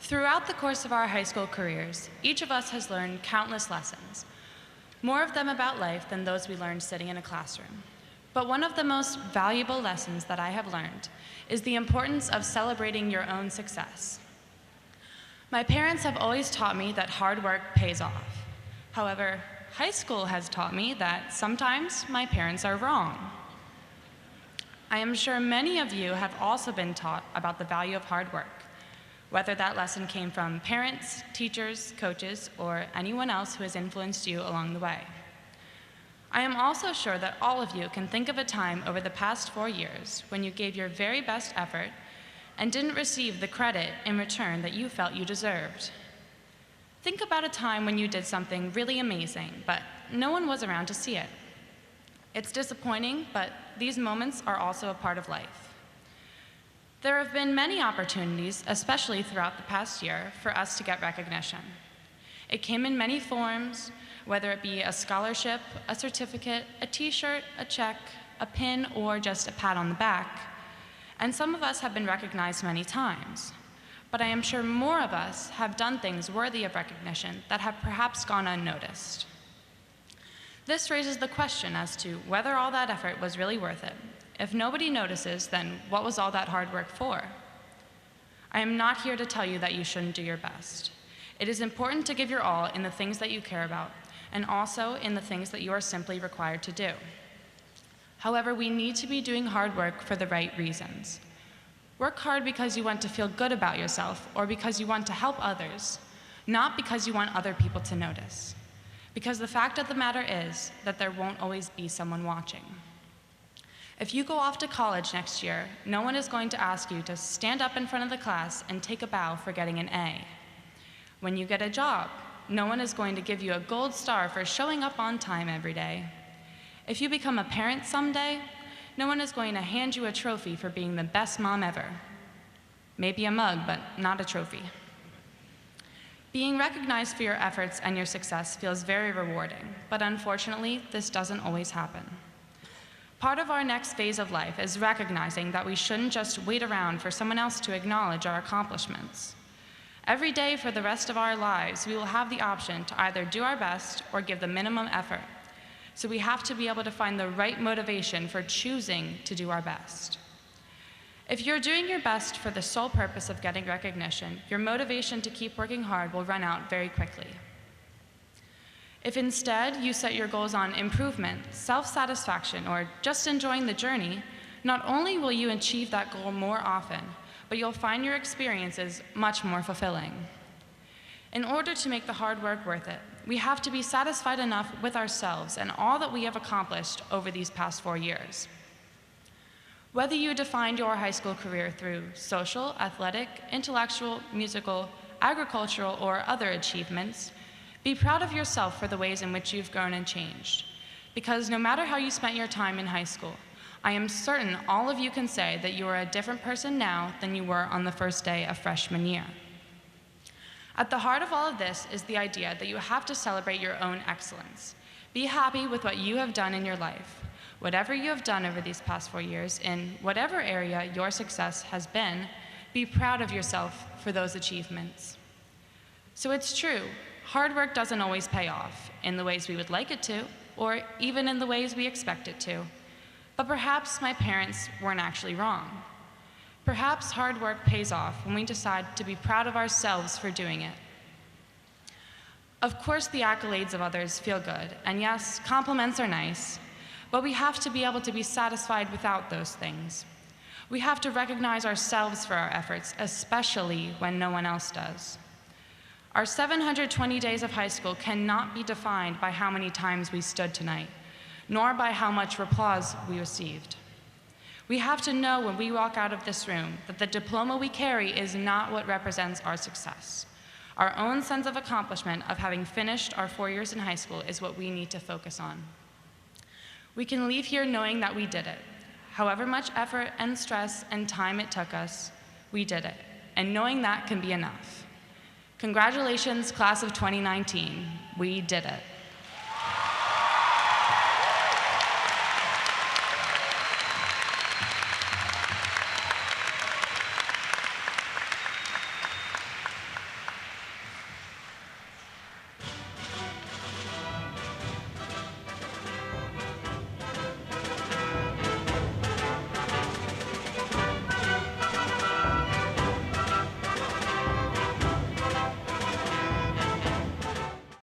Throughout the course of our high school careers, each of us has learned countless lessons, more of them about life than those we learned sitting in a classroom. But one of the most valuable lessons that I have learned is the importance of celebrating your own success. My parents have always taught me that hard work pays off. However, high school has taught me that sometimes my parents are wrong. I am sure many of you have also been taught about the value of hard work, whether that lesson came from parents, teachers, coaches, or anyone else who has influenced you along the way. I am also sure that all of you can think of a time over the past 4 years when you gave your very best effort and didn't receive the credit in return that you felt you deserved. Think about a time when you did something really amazing, but no one was around to see it. It's disappointing, but these moments are also a part of life. There have been many opportunities, especially throughout the past year, for us to get recognition. It came in many forms, whether it be a scholarship, a certificate, a t-shirt, a check, a pin, or just a pat on the back. And some of us have been recognized many times. But I am sure more of us have done things worthy of recognition that have perhaps gone unnoticed. This raises the question as to whether all that effort was really worth it. If nobody notices, then what was all that hard work for? I am not here to tell you that you shouldn't do your best. It is important to give your all in the things that you care about, and also in the things that you are simply required to do. However, we need to be doing hard work for the right reasons. Work hard because you want to feel good about yourself or because you want to help others, not because you want other people to notice. Because the fact of the matter is that there won't always be someone watching. If you go off to college next year, no one is going to ask you to stand up in front of the class and take a bow for getting an A. When you get a job, no one is going to give you a gold star for showing up on time every day. If you become a parent someday, no one is going to hand you a trophy for being the best mom ever. Maybe a mug, but not a trophy. Being recognized for your efforts and your success feels very rewarding, but unfortunately, this doesn't always happen. Part of our next phase of life is recognizing that we shouldn't just wait around for someone else to acknowledge our accomplishments. Every day for the rest of our lives, we will have the option to either do our best or give the minimum effort. So we have to be able to find the right motivation for choosing to do our best. If you're doing your best for the sole purpose of getting recognition, your motivation to keep working hard will run out very quickly. If instead you set your goals on improvement, self-satisfaction, or just enjoying the journey, not only will you achieve that goal more often, but you'll find your experiences much more fulfilling. In order to make the hard work worth it, we have to be satisfied enough with ourselves and all that we have accomplished over these past 4 years. Whether you defined your high school career through social, athletic, intellectual, musical, agricultural, or other achievements, be proud of yourself for the ways in which you've grown and changed. Because no matter how you spent your time in high school, I am certain all of you can say that you are a different person now than you were on the first day of freshman year. At the heart of all of this is the idea that you have to celebrate your own excellence. Be happy with what you have done in your life. Whatever you have done over these past 4 years, in whatever area your success has been, be proud of yourself for those achievements. So it's true, hard work doesn't always pay off in the ways we would like it to, or even in the ways we expect it to. But perhaps my parents weren't actually wrong. Perhaps hard work pays off when we decide to be proud of ourselves for doing it. Of course, the accolades of others feel good, and yes, compliments are nice, but we have to be able to be satisfied without those things. We have to recognize ourselves for our efforts, especially when no one else does. Our 720 days of high school cannot be defined by how many times we stood tonight, nor by how much applause we received. We have to know when we walk out of this room that the diploma we carry is not what represents our success. Our own sense of accomplishment of having finished our 4 years in high school is what we need to focus on. We can leave here knowing that we did it. However much effort and stress and time it took us, we did it. And knowing that can be enough. Congratulations, class of 2019. We did it.